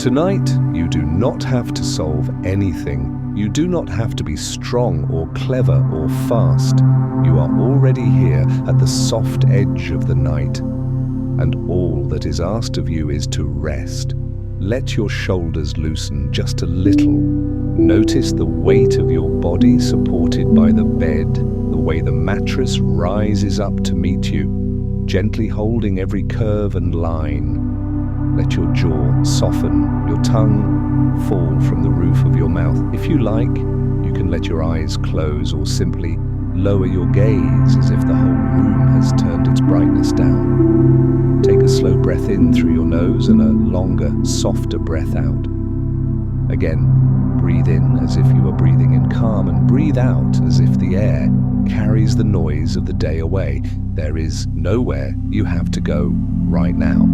Tonight, you do not have to solve anything. You do not have to be strong or clever or fast. You are already here at the soft edge of the night. And all that is asked of you is to rest. Let your shoulders loosen just a little. Notice the weight of your body supported by the bed, the way the mattress rises up to meet you, gently holding every curve and line. Let your jaw soften, your tongue fall from the roof of your mouth. If you like, you can let your eyes close or simply lower your gaze as if the whole room has turned its brightness down. Take a slow breath in through your nose and a longer, softer breath out. Again, breathe in as if you are breathing in calm and breathe out as if the air carries the noise of the day away. There is nowhere you have to go right now.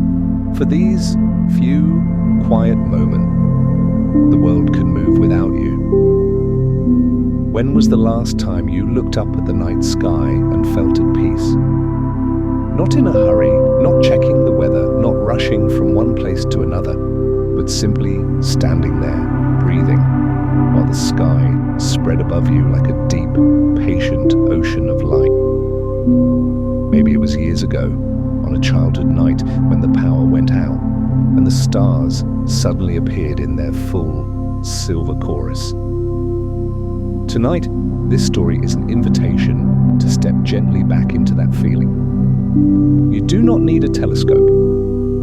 For these few quiet moments, the world can move without you. When was the last time you looked up at the night sky and felt at peace? Not in a hurry, not checking the weather, not rushing from one place to another, but simply standing there, breathing, while the sky spread above you like a deep, patient ocean of light. Maybe it was years ago, on a childhood night when the power went out and the stars suddenly appeared in their full silver chorus. Tonight, this story is an invitation to step gently back into that feeling. You do not need a telescope.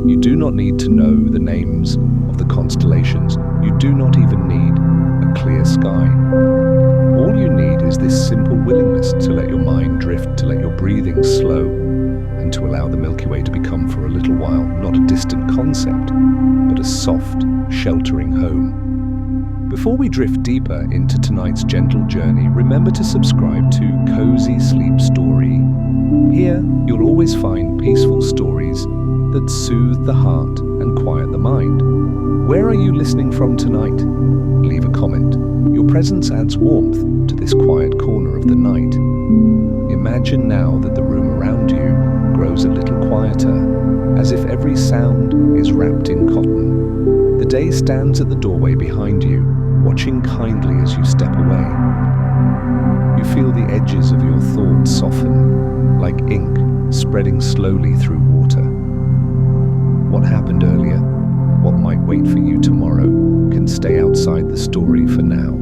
You do not need to know the names of the constellations. You do not even need a clear sky. All you need is this simple willingness to let your mind drift, to let your breathing slow, and to allow the Milky Way to become for a little while not a distant concept, but a soft, sheltering home. Before we drift deeper into tonight's gentle journey, remember to subscribe to Cozy Sleep Story. Here, you'll always find peaceful stories that soothe the heart and quiet the mind. Where are you listening from tonight? Leave a comment. Your presence adds warmth to this quiet corner of the night. Imagine now that the room around you grows a little quieter, as if every sound is wrapped in cotton. The day stands at the doorway behind you, watching kindly as you step away. You feel the edges of your thoughts soften, like ink spreading slowly through water. What happened earlier, what might wait for you tomorrow, can stay outside the story for now.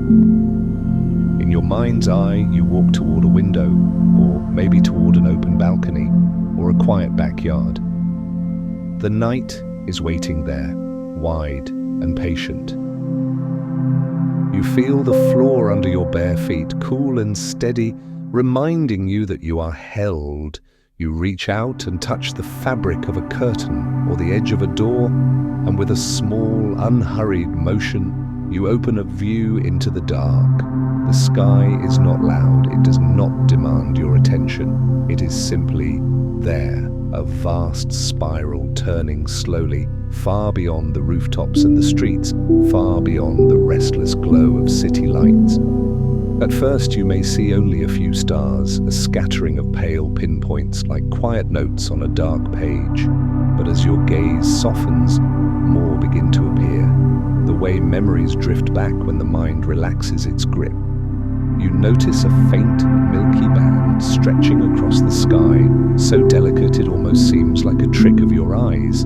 In your mind's eye, you walk toward a window, or maybe toward an open balcony, or a quiet backyard. The night is waiting there, wide and patient. You feel the floor under your bare feet, cool and steady, reminding you that you are held. You reach out and touch the fabric of a curtain or the edge of a door, and with a small, unhurried motion, you open a view into the dark. The sky is not loud, it does not demand your attention. It is simply there, a vast spiral turning slowly, far beyond the rooftops and the streets, far beyond the restless glow of city lights. At first you may see only a few stars, a scattering of pale pinpoints like quiet notes on a dark page. But as your gaze softens, more begin to appear, the way memories drift back when the mind relaxes its grip. You notice a faint, milky band stretching across the sky, so delicate it almost seems like a trick of your eyes.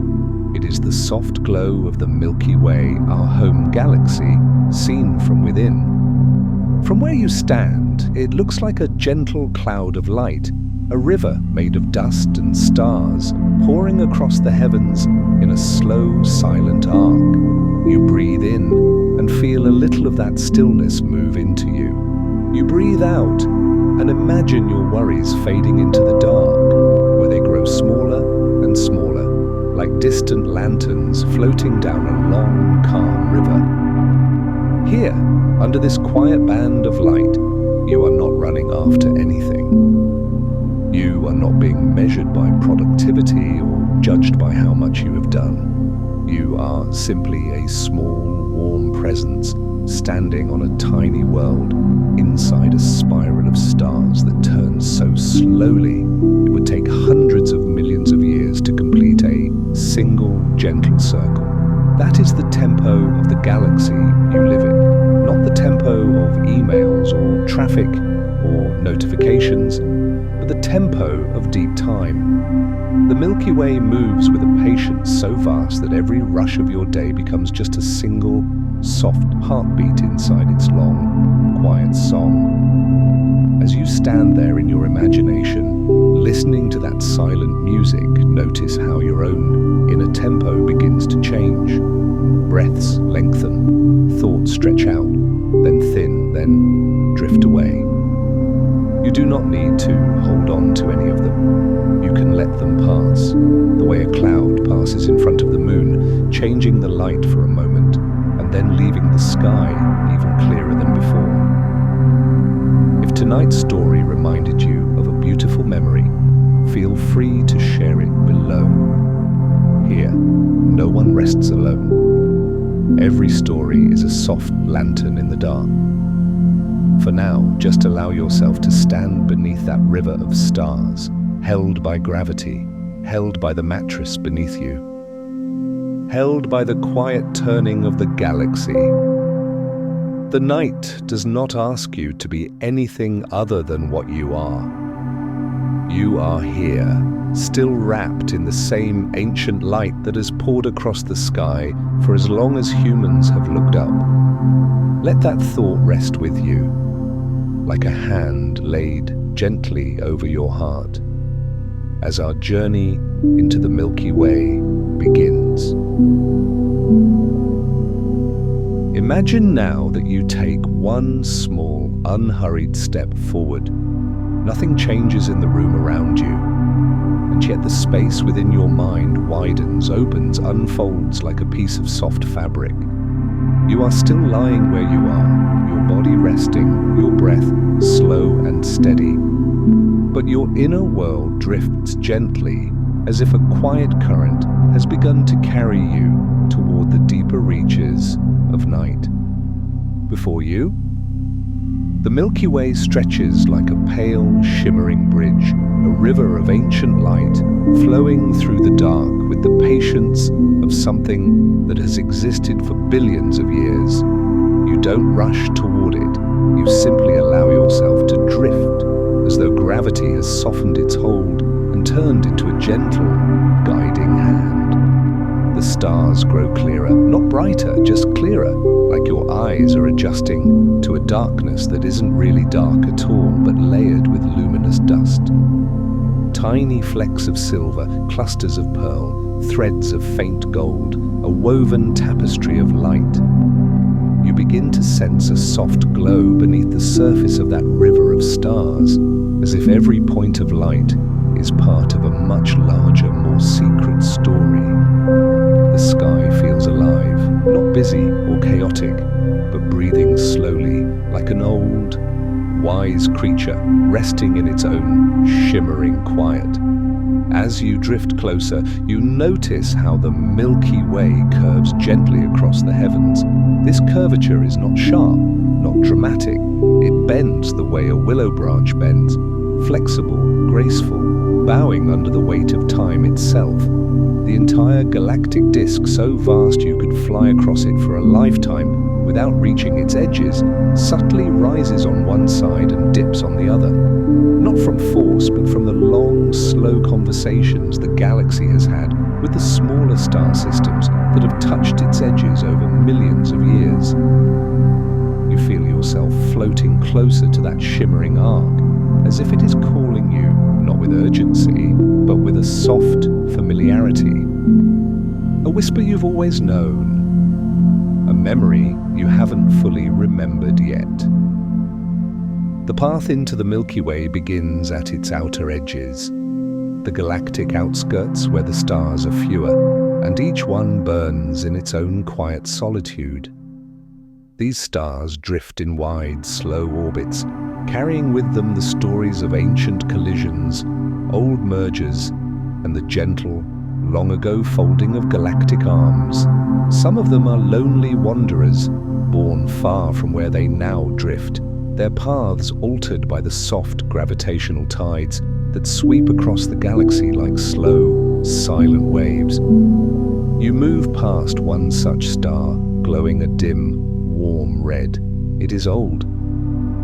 It is the soft glow of the Milky Way, our home galaxy, seen from within. From where you stand, it looks like a gentle cloud of light, a river made of dust and stars, pouring across the heavens in a slow, silent arc. You breathe in and feel a little of that stillness move into you. You breathe out and imagine your worries fading into the dark, where they grow smaller and smaller, like distant lanterns floating down a long, calm river. Here, under this quiet band of light, you are not running after anything. You are not being measured by productivity or judged by how much you have done. You are simply a small, warm presence standing on a tiny world inside a spiral of stars that turns so slowly it would take hundreds of millions of years to complete a single gentle circle. That is the tempo of the galaxy you live in, not the tempo of emails or traffic or notifications, but the tempo of deep time. The Milky Way moves with a patience so vast that every rush of your day becomes just a single, soft heartbeat inside its long, quiet song. As you stand there in your imagination, listening to that silent music, notice how your own inner tempo begins to change. Breaths lengthen, thoughts stretch out, then thin, then drift away. You do not need to hold on to any of them. You can let them pass, the way a cloud passes in front of the moon, changing the light for a moment, and then leaving the sky even clearer than before. If tonight's story reminded you of a beautiful memory, feel free to share it below. Here, no one rests alone. Every story is a soft lantern in the dark. For now, just allow yourself to stand beneath that river of stars, held by gravity, held by the mattress beneath you, held by the quiet turning of the galaxy. The night does not ask you to be anything other than what you are. You are here, still wrapped in the same ancient light that has poured across the sky for as long as humans have looked up. Let that thought rest with you, like a hand laid gently over your heart, as our journey into the Milky Way begins. Imagine now that you take one small, unhurried step forward. Nothing changes in the room around you, and yet the space within your mind widens, opens, unfolds like a piece of soft fabric. You are still lying where you are, your body resting, your breath slow and steady. But your inner world drifts gently, as if a quiet current has begun to carry you toward the deeper reaches of night. Before you, the Milky Way stretches like a pale, shimmering bridge, a river of ancient light flowing through the dark with the patience of something that has existed for billions of years. You don't rush toward it, you simply allow yourself to drift, as though gravity has softened its hold and turned into a gentle, guiding hand. The stars grow clearer, not brighter, just clearer, like your eyes are adjusting to a darkness that isn't really dark at all, but layered with luminous dust. Tiny flecks of silver, clusters of pearl, threads of faint gold, a woven tapestry of light. You begin to sense a soft glow beneath the surface of that river of stars, as if every point of light is part of a much larger, more secret story. The sky feels alive, not busy or chaotic, but breathing slowly, like an old, wise creature resting in its own shimmering quiet. As you drift closer, you notice how the Milky Way curves gently across the heavens. This curvature is not sharp, not dramatic. It bends the way a willow branch bends, flexible, graceful, bowing under the weight of time itself. The entire galactic disk, so vast you could fly across it for a lifetime without reaching its edges, subtly rises on one side and dips on the other. Not from force, but from the long, slow conversations the galaxy has had with the smaller star systems that have touched its edges over millions of years. You feel yourself floating closer to that shimmering arc, as if it is calling you, not with urgency, but with a soft familiarity. A whisper you've always known, a memory you haven't fully remembered yet. The path into the Milky Way begins at its outer edges, the galactic outskirts where the stars are fewer, and each one burns in its own quiet solitude. These stars drift in wide, slow orbits, carrying with them the stories of ancient collisions, old mergers, and the gentle, long-ago folding of galactic arms. Some of them are lonely wanderers, born far from where they now drift, their paths altered by the soft gravitational tides that sweep across the galaxy like slow, silent waves. You move past one such star, glowing a dim, warm red. It is old.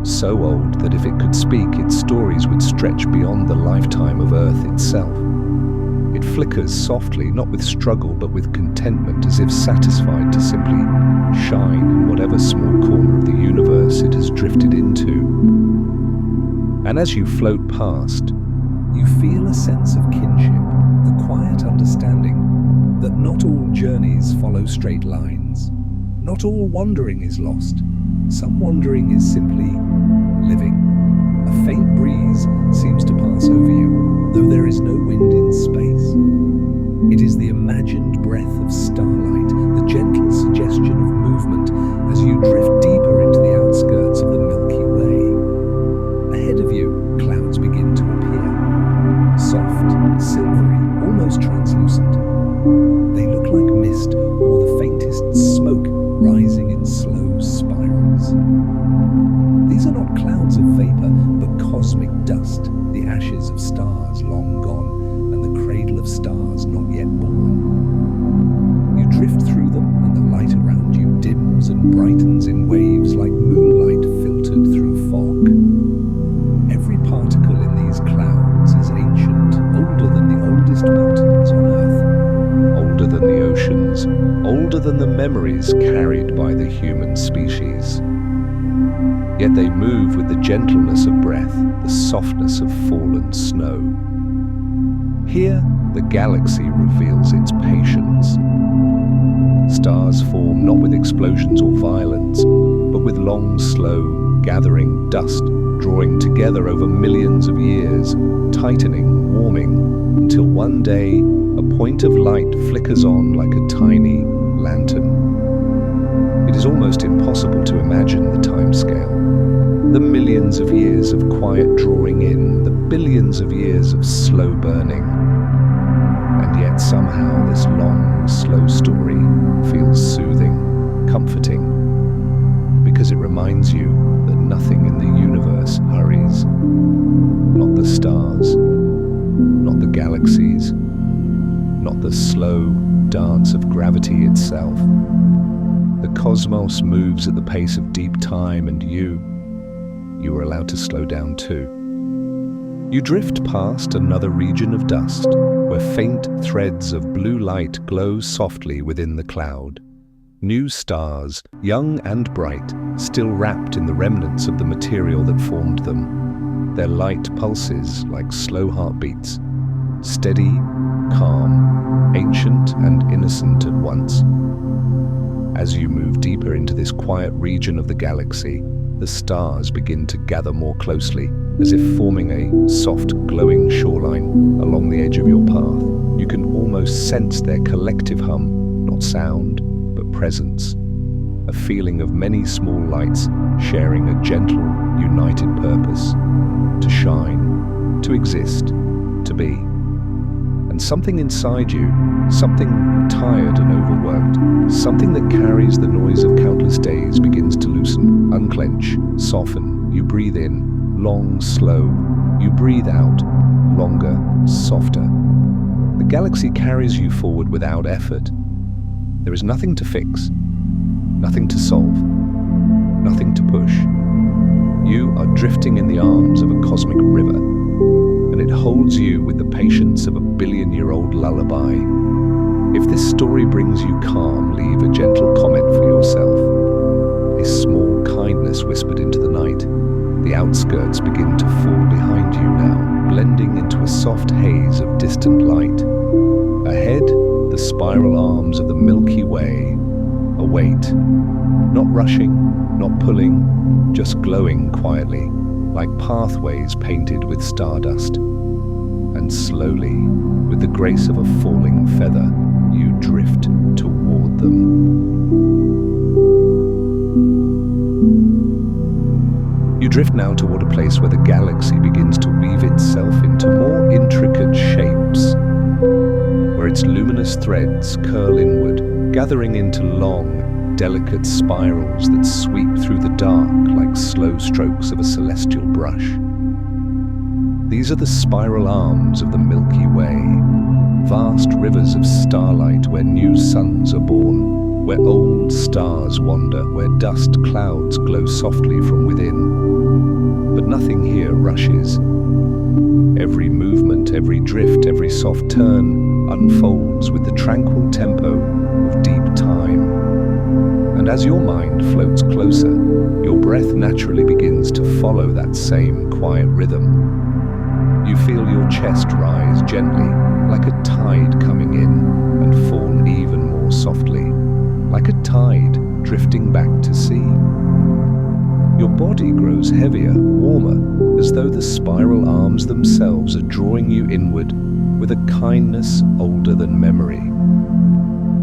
So old that if it could speak, its stories would stretch beyond the lifetime of Earth itself. It flickers softly, not with struggle, but with contentment, as if satisfied to simply shine in whatever small corner of the universe it has drifted into. And as you float past, you feel a sense of kinship, the quiet understanding that not all journeys follow straight lines. Not all wandering is lost. Some wandering is simply living. A faint breeze seems to pass over you, though there is no wind in space. It is the imagined breath of starlight, the gentle suggestion of movement as you drift deeper into the outskirts of the Milky Way. Ahead of you, clouds begin to appear. Soft, silvery, almost translucent. They look like mist or the faintest smoke rising in slow spirals. These are not clouds of vapor, but cosmic dust, the ashes of stars long gone, and the cradle of stars not yet born. You drift through them, and the light around you dims and brightens in waves like moonlight filtered through fog. Every particle in these clouds is ancient, older than the oldest mountains on Earth, older than the oceans, older than the memories carried by the human species. Yet they move with the gentleness of breath, the softness of fallen snow. Here, the galaxy reveals its patience. Stars form not with explosions or violence, but with long, slow, gathering dust, drawing together over millions of years, tightening, warming, until one day, a point of light flickers on like a tiny lantern. It is almost impossible to imagine the timescale. The millions of years of quiet drawing in, the billions of years of slow burning. And yet somehow this long, slow story feels soothing, comforting, because it reminds you that nothing in the universe hurries. Not the stars, not the galaxies, not the slow dance of gravity itself. The cosmos moves at the pace of deep time, and you are allowed to slow down too. You drift past another region of dust, where faint threads of blue light glow softly within the cloud. New stars, young and bright, still wrapped in the remnants of the material that formed them. Their light pulses like slow heartbeats, steady, calm, ancient and innocent at once. As you move deeper into this quiet region of the galaxy, the stars begin to gather more closely, as if forming a soft, glowing shoreline along the edge of your path. You can almost sense their collective hum, not sound, but presence. A feeling of many small lights sharing a gentle, united purpose. To shine, to exist, to be. And something inside you, something tired and overworked, something that carries the noise of countless days, begins to loosen, unclench, soften. You breathe in, long, slow. You breathe out, longer, softer. The galaxy carries you forward without effort. There is nothing to fix, nothing to solve, nothing to push. You are drifting in the arms of a cosmic river, and it holds you with the patience of a billion-year-old lullaby. If this story brings you calm, leave a gentle comment for yourself. A small kindness whispered into the night. The outskirts begin to fall behind you now, blending into a soft haze of distant light. Ahead, the spiral arms of the Milky Way await, not rushing, not pulling, just glowing quietly, like pathways painted with stardust. And slowly, with the grace of a falling feather, you drift toward them. You drift now toward a place where the galaxy begins to weave itself into more intricate shapes, where its luminous threads curl inward, gathering into long, delicate spirals that sweep through the dark like slow strokes of a celestial brush. These are the spiral arms of the Milky Way, vast rivers of starlight where new suns are born, where old stars wander, where dust clouds glow softly from within. But nothing here rushes. Every movement, every drift, every soft turn unfolds with the tranquil tempo of deep time. And as your mind floats closer, your breath naturally begins to follow that same quiet rhythm. You feel your chest rise gently, like a tide coming in, and fall even more softly, like a tide drifting back to sea. Your body grows heavier, warmer, as though the spiral arms themselves are drawing you inward with a kindness older than memory.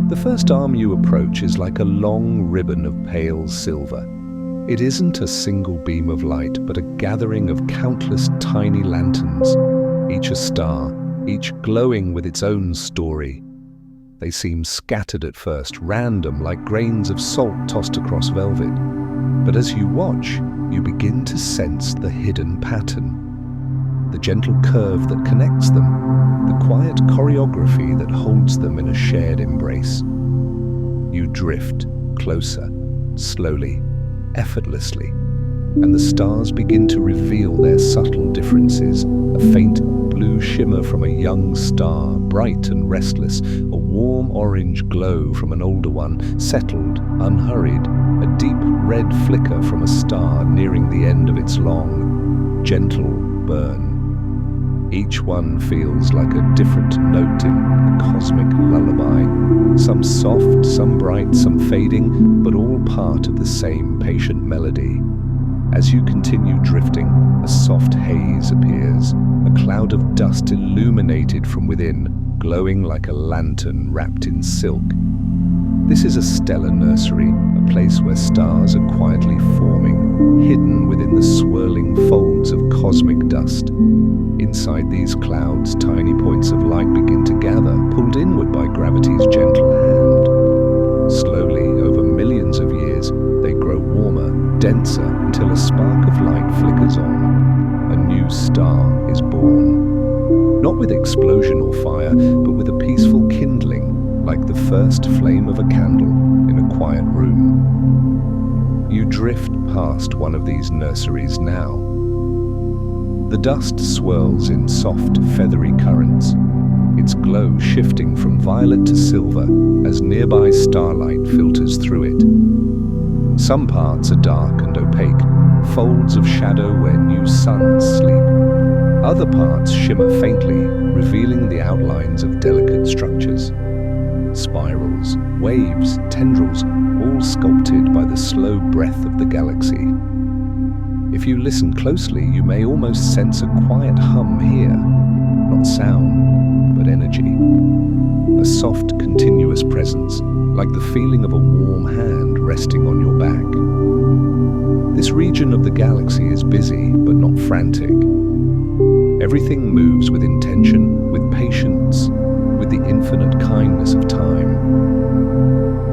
The first arm you approach is like a long ribbon of pale silver. It isn't a single beam of light, but a gathering of countless tiny lanterns, each a star, each glowing with its own story. They seem scattered at first, random, like grains of salt tossed across velvet. But as you watch, you begin to sense the hidden pattern, the gentle curve that connects them, the quiet choreography that holds them in a shared embrace. You drift closer, slowly, effortlessly, and the stars begin to reveal their subtle differences, a faint blue shimmer from a young star, bright and restless, a warm orange glow from an older one, settled, unhurried, a deep red flicker from a star nearing the end of its long, gentle burn. Each one feels like a different note in a cosmic lullaby, some soft, some bright, some fading, but all part of the same patient melody. As you continue drifting, a soft haze appears, a cloud of dust illuminated from within, glowing like a lantern wrapped in silk. This is a stellar nursery, a place where stars are quietly forming, hidden within the swirling folds of cosmic dust. Inside these clouds, tiny points of light begin to gather, pulled inward by gravity's gentle hand. Slowly, over millions of years, they grow warmer, denser, until a spark of light flickers on. A new star is born. Not with explosion or fire, but with a peaceful kindling, like the first flame of a candle in a quiet room. You drift past one of these nurseries now. The dust swirls in soft, feathery currents, its glow shifting from violet to silver as nearby starlight filters through it. Some parts are dark and opaque, folds of shadow where new suns sleep. Other parts shimmer faintly, revealing the outlines of delicate structures. Spirals, waves, tendrils, all sculpted by the slow breath of the galaxy. If you listen closely, you may almost sense a quiet hum here, not sound, but energy. A soft, continuous presence, like the feeling of a warm hand resting on your back. This region of the galaxy is busy, but not frantic. Everything moves with intention, with patience, with the infinite kindness of time.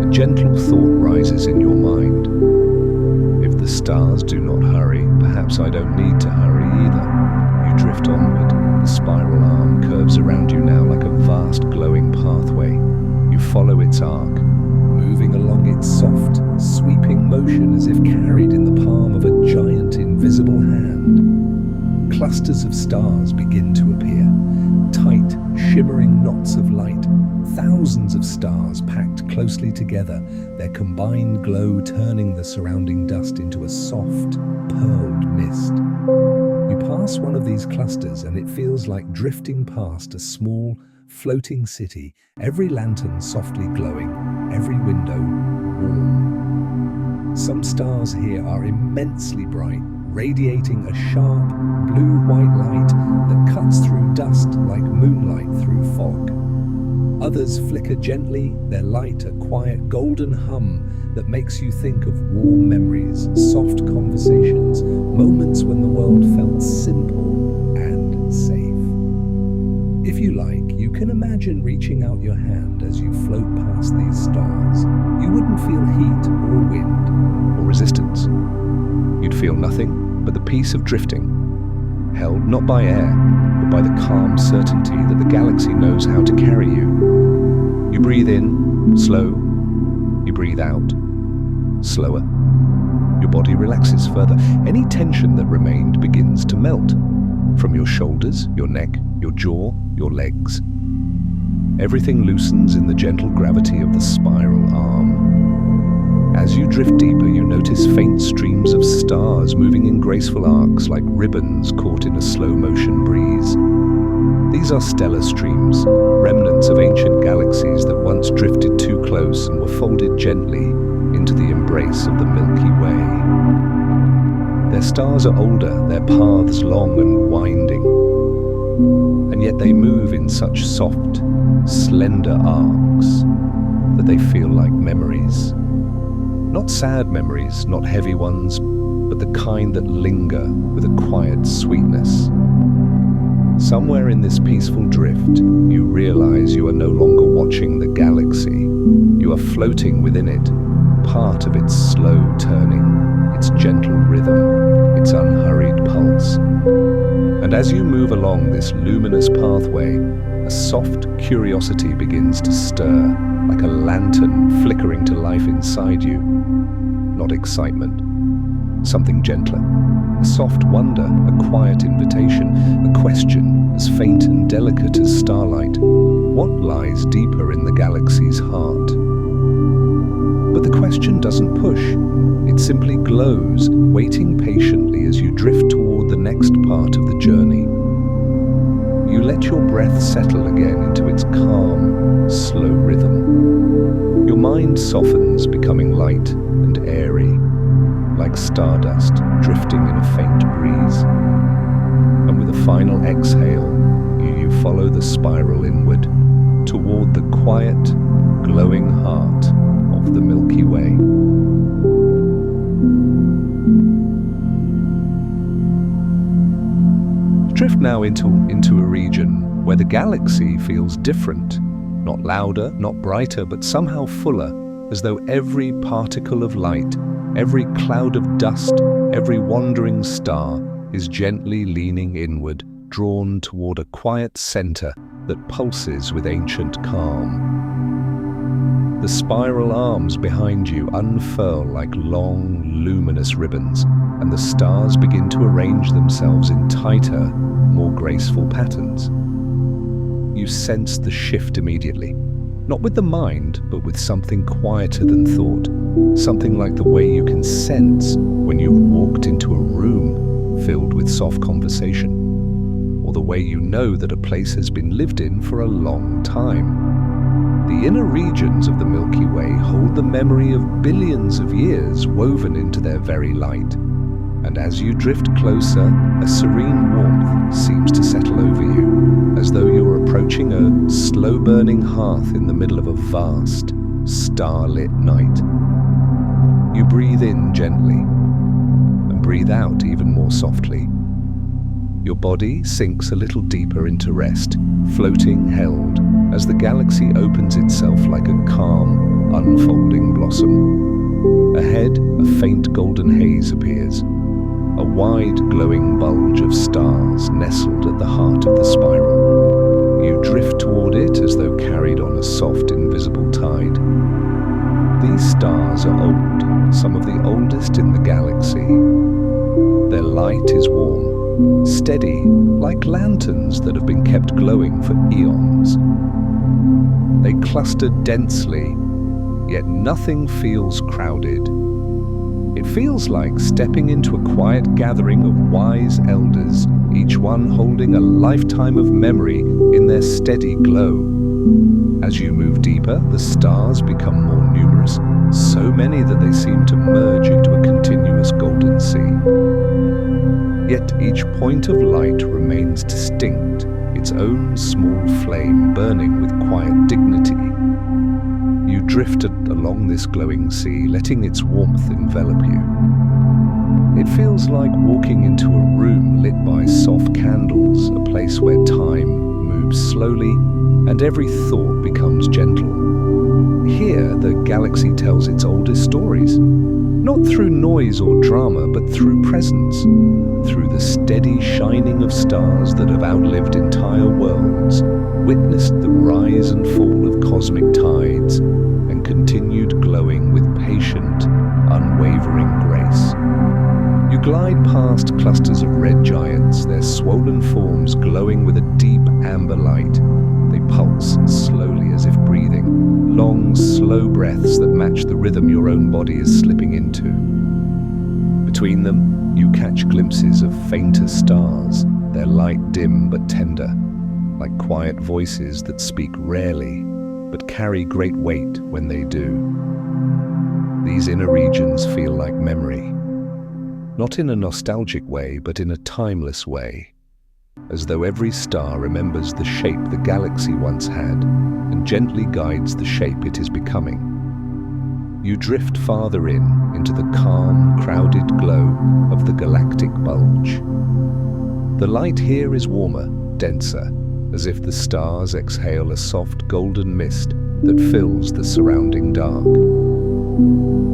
A gentle thought rises in your mind. If the stars do not hurry, perhaps I don't need to hurry either. You drift onward. The spiral arm curves around you now like a vast glowing pathway. You follow its arc, moving along its soft, sweeping motion as if carried in the palm of a giant invisible hand. Clusters of stars begin to appear, tight, shimmering knots of light. Thousands of stars packed closely together, their combined glow turning the surrounding dust into a soft, pearled mist. You pass one of these clusters and it feels like drifting past a small, floating city, every lantern softly glowing, every window warm. Some stars here are immensely bright, radiating a sharp, blue-white light that cuts through dust like moonlight through fog. Others flicker gently, their light a quiet golden hum that makes you think of warm memories, soft conversations, moments when the world felt simple and safe. If you like, you can imagine reaching out your hand as you float past these stars. You wouldn't feel heat or wind or resistance. You'd feel nothing but the peace of drifting, held not by air, but by the calm certainty that the galaxy knows how to carry you. You breathe in, slow. You breathe out, slower. Your body relaxes further. Any tension that remained begins to melt. From your shoulders, your neck, your jaw, your legs. Everything loosens in the gentle gravity of the spiral arm. As you drift deeper, you notice faint streams of stars moving in graceful arcs like ribbons caught in a slow-motion breeze. These are stellar streams, remnants of ancient galaxies that once drifted too close and were folded gently into the embrace of the Milky Way. Their stars are older, their paths long and winding, and yet they move in such soft, slender arcs that they feel like memories. Not sad memories, not heavy ones, but the kind that linger with a quiet sweetness. Somewhere in this peaceful drift, you realize you are no longer watching the galaxy. You are floating within it, part of its slow turning, its gentle rhythm, its unhurried pulse. And as you move along this luminous pathway, a soft curiosity begins to stir, like a lantern flickering to life inside you. Not excitement, something gentler. A soft wonder, a quiet invitation, a question as faint and delicate as starlight. What lies deeper in the galaxy's heart? But the question doesn't push. It simply glows, waiting patiently as you drift toward the next part of the journey. You let your breath settle again into its calm, slow rhythm. Your mind softens, becoming light and airy, like stardust drifting in a faint breeze. And with a final exhale, you follow the spiral inward toward the quiet, glowing heart of the Milky Way. Drift now into a region where the galaxy feels different, not louder, not brighter, but somehow fuller, as though every particle of light, every cloud of dust, every wandering star is gently leaning inward, drawn toward a quiet center that pulses with ancient calm. The spiral arms behind you unfurl like long, luminous ribbons, and the stars begin to arrange themselves in tighter, more graceful patterns. You sense the shift immediately, not with the mind, but with something quieter than thought, something like the way you can sense when you've walked into a room filled with soft conversation, or the way you know that a place has been lived in for a long time. The inner regions of the Milky Way hold the memory of billions of years woven into their very light. And as you drift closer, a serene warmth seems to settle over you, as though you're approaching a slow-burning hearth in the middle of a vast, starlit night. You breathe in gently, and breathe out even more softly. Your body sinks a little deeper into rest, floating held, as the galaxy opens itself like a calm, unfolding blossom. Ahead, a faint golden haze appears, a wide, glowing bulge of stars nestled at the heart of the spiral. You drift toward it as though carried on a soft, invisible tide. These stars are old, some of the oldest in the galaxy. Their light is warm, steady, like lanterns that have been kept glowing for eons. They cluster densely, yet nothing feels crowded. It feels like stepping into a quiet gathering of wise elders, each one holding a lifetime of memory in their steady glow. As you move deeper, the stars become more numerous, so many that they seem to merge into a continuous golden sea. Yet each point of light remains distinct, its own small flame burning with quiet dignity. You drifted along this glowing sea, letting its warmth envelop you. It feels like walking into a room lit by soft candles, a place where time moves slowly and every thought becomes gentle. Here, the galaxy tells its oldest stories. Not through noise or drama, but through presence, through the steady shining of stars that have outlived entire worlds, witnessed the rise and fall of cosmic tides, and continued glowing with patient, unwavering grace. You glide past clusters of red giants, their swollen forms glowing with a deep amber light. They pulse slowly as if breathing, long, slow breaths that match the rhythm your own body is slipping into. Between them, you catch glimpses of fainter stars, their light dim but tender, like quiet voices that speak rarely, but carry great weight when they do. These inner regions feel like memory, not in a nostalgic way, but in a timeless way, as though every star remembers the shape the galaxy once had and gently guides the shape it is becoming. You drift farther into the calm, crowded glow of the galactic bulge. The light here is warmer, denser, as if the stars exhale a soft golden mist that fills the surrounding dark.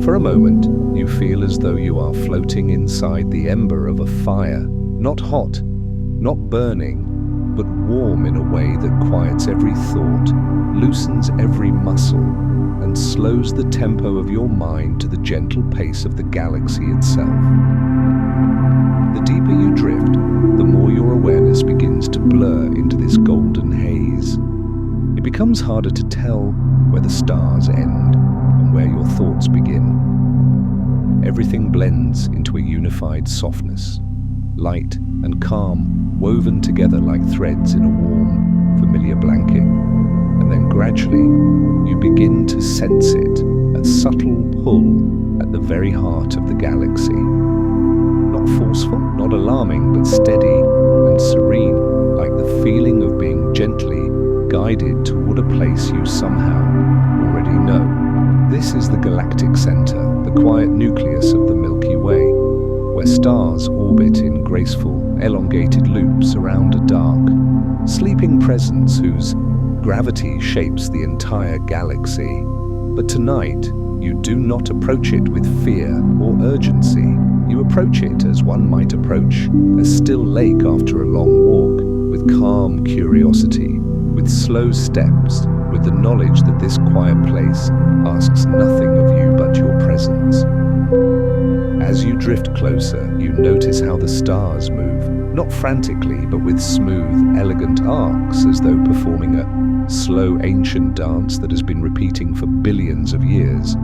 For a moment, you feel as though you are floating inside the ember of a fire, not hot, not burning, but warm in a way that quiets every thought, loosens every muscle, and slows the tempo of your mind to the gentle pace of the galaxy itself. The deeper you drift, the more your awareness begins to blur into this golden haze. It becomes harder to tell where the stars end and where your thoughts begin. Everything blends into a unified softness, light and calm, woven together like threads in a warm, familiar blanket. And then gradually, you begin to sense it, a subtle pull at the very heart of the galaxy. Not forceful, not alarming, but steady and serene, like the feeling of being gently guided toward a place you somehow already know. This is the galactic center, the quiet nucleus of the Milky Way, where stars orbit in graceful, elongated loops around a dark, sleeping presence whose gravity shapes the entire galaxy. But tonight, you do not approach it with fear or urgency. You approach it as one might approach a still lake after a long walk, with calm curiosity, with slow steps, with the knowledge that this quiet place asks nothing of you but your presence. As you drift closer, you notice how the stars move, not frantically, but with smooth, elegant arcs, as though performing a slow, ancient dance that has been repeating for billions of years.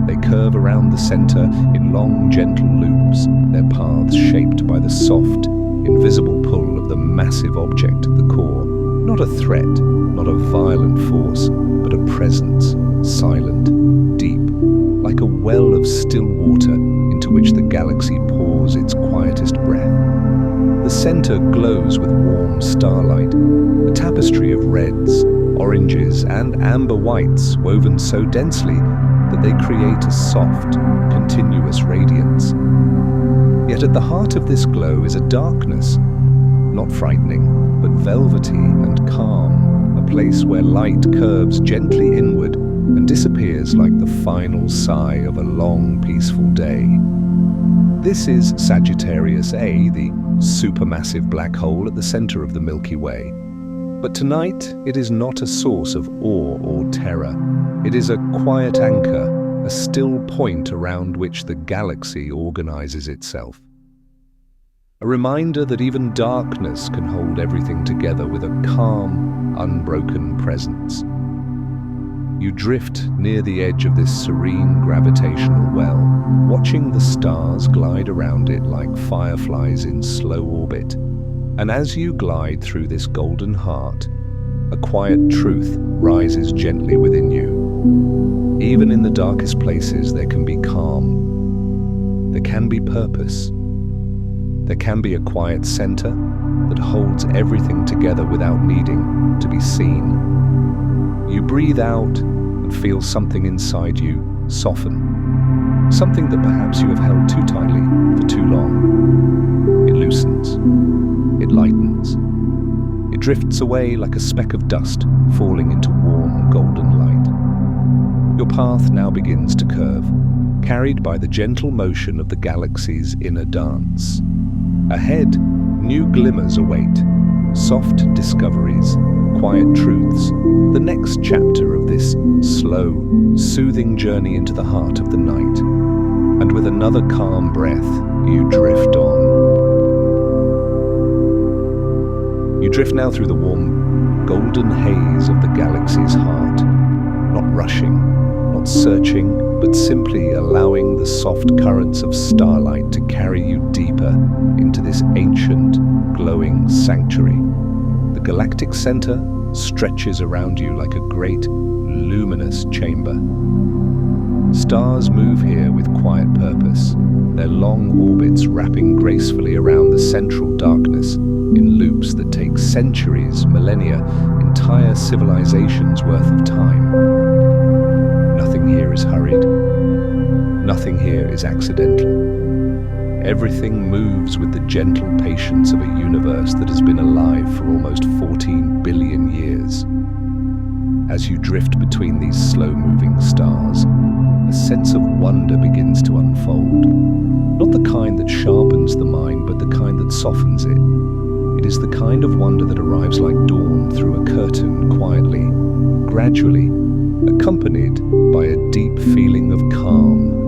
They curve around the center in long, gentle loops, their paths shaped by the soft, invisible pull of the massive object at the core. Not a threat, not a violent force, but a presence, silent, deep, like a well of still water into which the galaxy pours its quietest breath. The center glows with warm starlight, a tapestry of reds, oranges, and amber whites woven so densely that they create a soft, continuous radiance. Yet at the heart of this glow is a darkness, not frightening, but velvety and calm, a place where light curves gently inward and disappears like the final sigh of a long, peaceful day. This is Sagittarius A, the supermassive black hole at the center of the Milky Way. But tonight, it is not a source of awe or terror. It is a quiet anchor, a still point around which the galaxy organizes itself. A reminder that even darkness can hold everything together with a calm, unbroken presence. You drift near the edge of this serene gravitational well, watching the stars glide around it like fireflies in slow orbit. And as you glide through this golden heart, a quiet truth rises gently within you. Even in the darkest places, there can be calm. There can be purpose. There can be a quiet center that holds everything together without needing to be seen. You breathe out and feel something inside you soften. Something that perhaps you have held too tightly for too long. It loosens. It lightens. It drifts away like a speck of dust falling into warm golden light. Your path now begins to curve, carried by the gentle motion of the galaxy's inner dance. Ahead, new glimmers await, soft discoveries, quiet truths, the next chapter of this slow, soothing journey into the heart of the night. And with another calm breath, you drift on. You drift now through the warm, golden haze of the galaxy's heart, not rushing, not searching, but simply allowing the soft currents of starlight to carry you deeper into this ancient, glowing sanctuary. The galactic center stretches around you like a great, luminous chamber. Stars move here with quiet purpose, their long orbits wrapping gracefully around the central darkness in loops that take centuries, millennia, entire civilizations worth of time. Nothing here is hurried. Nothing here is accidental. Everything moves with the gentle patience of a universe that has been alive for almost 14 billion years. As you drift between these slow-moving stars, a sense of wonder begins to unfold. Not the kind that sharpens the mind, but the kind that softens it. It is the kind of wonder that arrives like dawn through a curtain quietly, gradually, accompanied by a deep feeling of calm.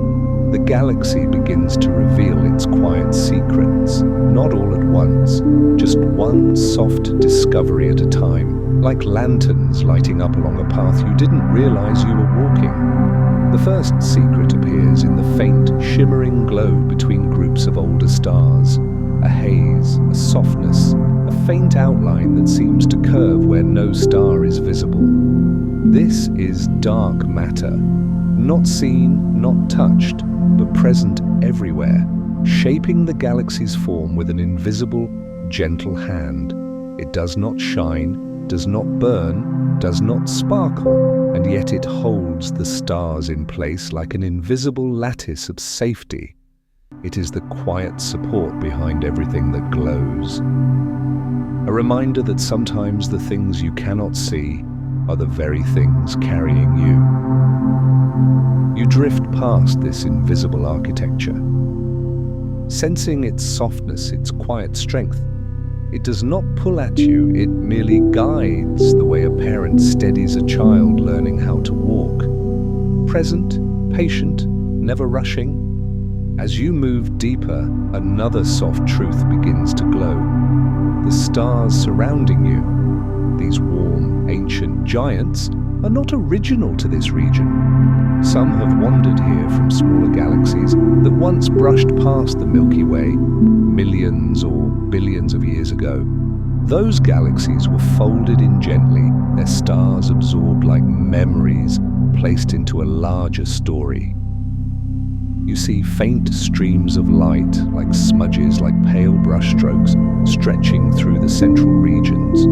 The galaxy begins to reveal its quiet secrets, not all at once, just one soft discovery at a time, like lanterns lighting up along a path you didn't realize you were walking. The first secret appears in the faint, shimmering glow between groups of older stars. A haze, a softness, a faint outline that seems to curve where no star is visible. This is dark matter, not seen, not touched, but present everywhere, shaping the galaxy's form with an invisible, gentle hand. It does not shine, does not burn, does not sparkle, and yet it holds the stars in place like an invisible lattice of safety. It is the quiet support behind everything that glows. A reminder that sometimes the things you cannot see are the very things carrying you. You drift past this invisible architecture, sensing its softness, its quiet strength. It does not pull at you, it merely guides the way a parent steadies a child learning how to walk. Present, patient, never rushing. As you move deeper, another soft truth begins to glow. The stars surrounding you, these warm, ancient giants, are not original to this region. Some have wandered here from smaller galaxies that once brushed past the Milky Way millions or billions of years ago. Those galaxies were folded in gently, their stars absorbed like memories placed into a larger story. You see faint streams of light, like smudges, like pale brushstrokes, stretching through the central regions.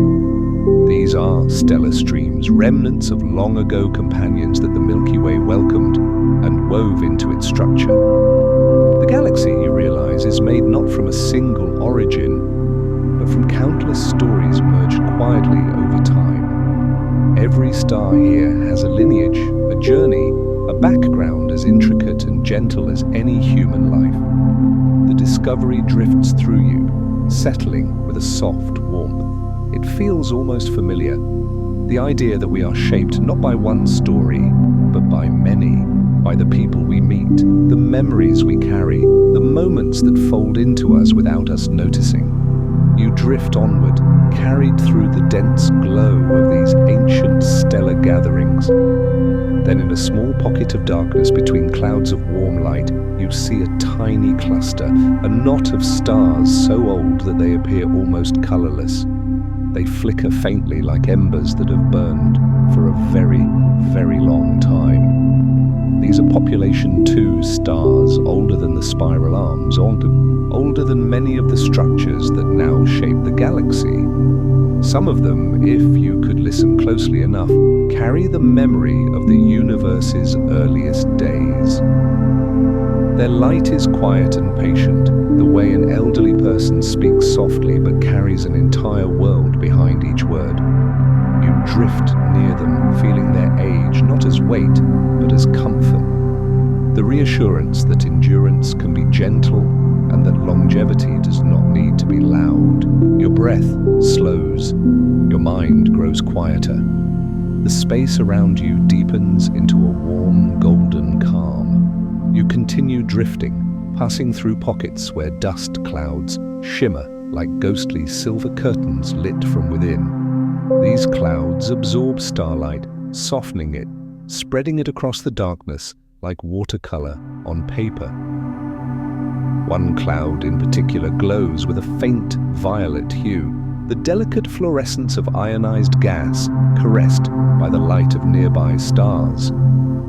These are stellar streams, remnants of long-ago companions that the Milky Way welcomed and wove into its structure. The galaxy, you realize, is made not from a single origin, but from countless stories merged quietly over time. Every star here has a lineage, a journey, a background as intricate and gentle as any human life. The discovery drifts through you, settling with a soft warmth. It feels almost familiar. The idea that we are shaped not by one story, but by many, by the people we meet, the memories we carry, the moments that fold into us without us noticing. You drift onward, carried through the dense glow of these ancient stellar gatherings. Then in a small pocket of darkness between clouds of warm light, you see a tiny cluster, a knot of stars so old that they appear almost colorless. They flicker faintly like embers that have burned for a very, very long time. These are population 2 stars, older than the spiral arms, older than many of the structures that now shape the galaxy. Some of them, if you could listen closely enough, carry the memory of the universe's earliest days. Their light is quiet and patient, the way an elderly person speaks softly but carries an entire world behind each word. You drift near them, feeling their age not as weight, but as comfort. The reassurance that endurance can be gentle and that longevity does not need to be loud. Your breath slows, your mind grows quieter. The space around you deepens into a warm, golden calm. You continue drifting, passing through pockets where dust clouds shimmer like ghostly silver curtains lit from within. These clouds absorb starlight, softening it, spreading it across the darkness like watercolor on paper. One cloud in particular glows with a faint violet hue, the delicate fluorescence of ionized gas caressed by the light of nearby stars.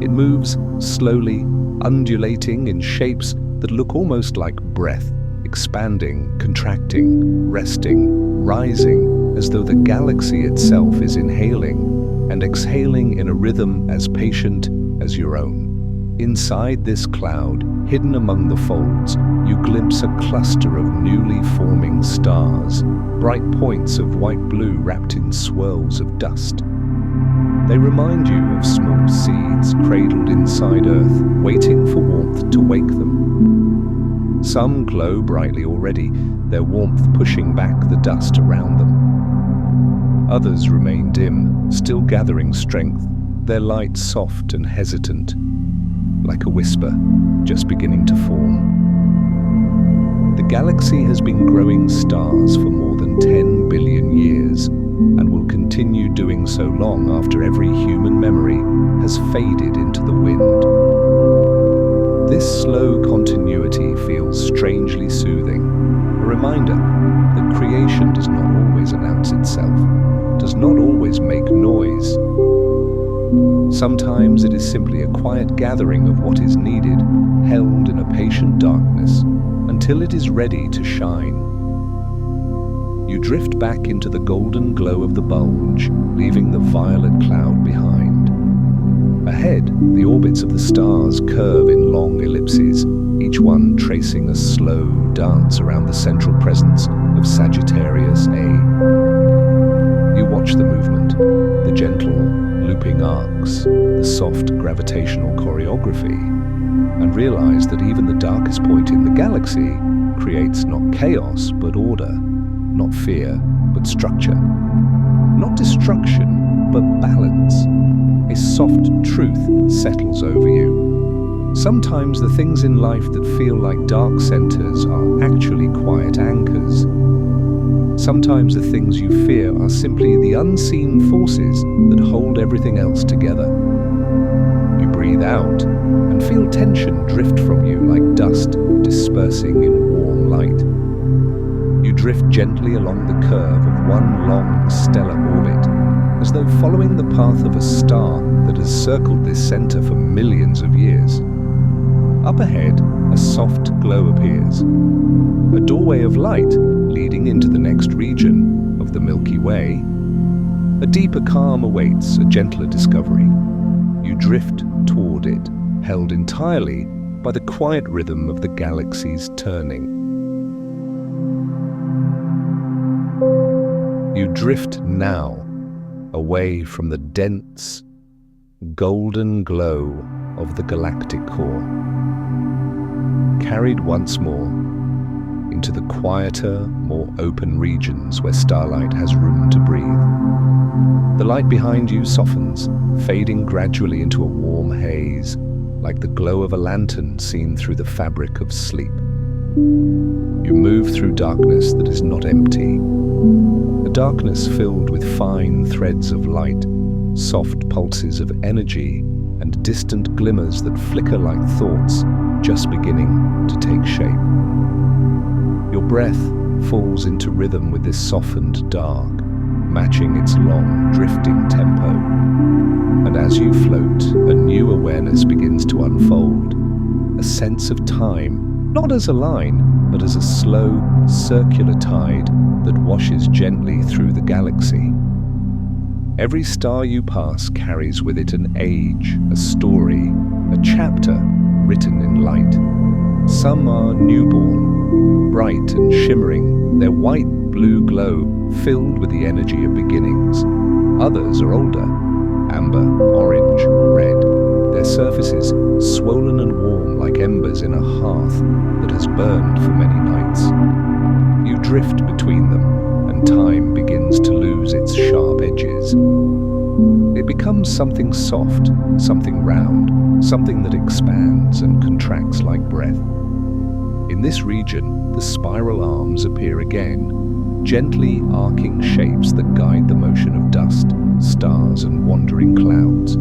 It moves slowly, undulating in shapes that look almost like breath, expanding, contracting, resting, rising, as though the galaxy itself is inhaling and exhaling in a rhythm as patient as your own. Inside this cloud, hidden among the folds, you glimpse a cluster of newly forming stars, bright points of white-blue wrapped in swirls of dust. They remind you of small seeds cradled inside Earth, waiting for warmth to wake them. Some glow brightly already, their warmth pushing back the dust around them. Others remain dim, still gathering strength, their light soft and hesitant, like a whisper just beginning to form. The galaxy has been growing stars for more than 10 billion years and will continue doing so long after every human memory has faded into the wind. This slow continuity feels strangely soothing, a reminder that creation does not always announce itself, does not always make noise. Sometimes it is simply a quiet gathering of what is needed, held in a patient darkness, until it is ready to shine. You drift back into the golden glow of the bulge, leaving the violet cloud behind. Ahead, the orbits of the stars curve in long ellipses, each one tracing a slow dance around the central presence of Sagittarius A. You watch the movement, the gentle, looping arcs, the soft gravitational choreography, and realize that even the darkest point in the galaxy creates not chaos but order, not fear but structure, not destruction but balance. A soft truth settles over you. Sometimes the things in life that feel like dark centers are actually quiet anchors. Sometimes the things you fear are simply the unseen forces that hold everything else together. You breathe out and feel tension drift from you like dust dispersing in warm light. You drift gently along the curve of one long stellar orbit, as though following the path of a star that has circled this center for millions of years. Up ahead, a soft glow appears, a doorway of light leading into the next region of the Milky Way. A deeper calm awaits, a gentler discovery. You drift toward it, held entirely by the quiet rhythm of the galaxy's turning. You drift now, away from the dense, golden glow of the galactic core, carried once more into the quieter, more open regions where starlight has room to breathe. The light behind you softens, fading gradually into a warm haze, like the glow of a lantern seen through the fabric of sleep. You move through darkness that is not empty, a darkness filled with fine threads of light, soft pulses of energy, and distant glimmers that flicker like thoughts just beginning to take shape. Your breath falls into rhythm with this softened dark, matching its long, drifting tempo. And as you float, a new awareness begins to unfold, a sense of time, not as a line, but as a slow, circular tide that washes gently through the galaxy. Every star you pass carries with it an age, a story, a chapter written in light. Some are newborn, bright and shimmering, their white-blue glow filled with the energy of beginnings. Others are older, amber, orange, red, their surfaces swollen and warm like embers in a hearth that has burned for many nights. You drift between them, and time begins to lose its sharp edges. It becomes something soft, something round, something that expands and contracts like breath. In this region, the spiral arms appear again, gently arcing shapes that guide the motion of dust, stars, and wandering clouds.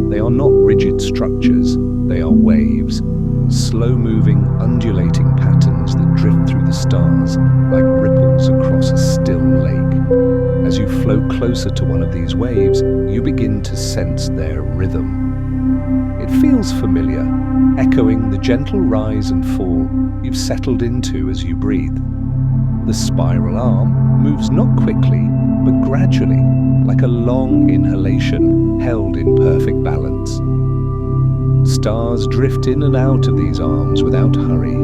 They are not rigid structures, they are waves, slow-moving, undulating patterns that drift through the stars like ripples across a still lake. As you float closer to one of these waves, you begin to sense their rhythm. It feels familiar, echoing the gentle rise and fall you've settled into as you breathe. The spiral arm moves not quickly, but gradually, like a long inhalation held in perfect balance. Stars drift in and out of these arms without hurry,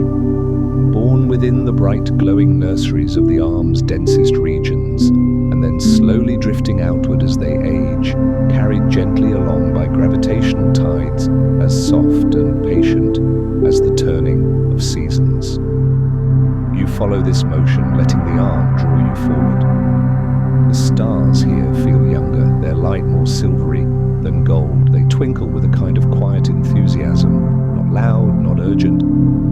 born within the bright glowing nurseries of the arm's densest regions, and then slowly drifting outward as they age, carried gently along by gravitational tides as soft and patient as the turning of seasons. You follow this motion, letting the arm draw you forward. The stars here feel younger, their light more silvery than gold. They twinkle with a kind of quiet enthusiasm, not loud, not urgent,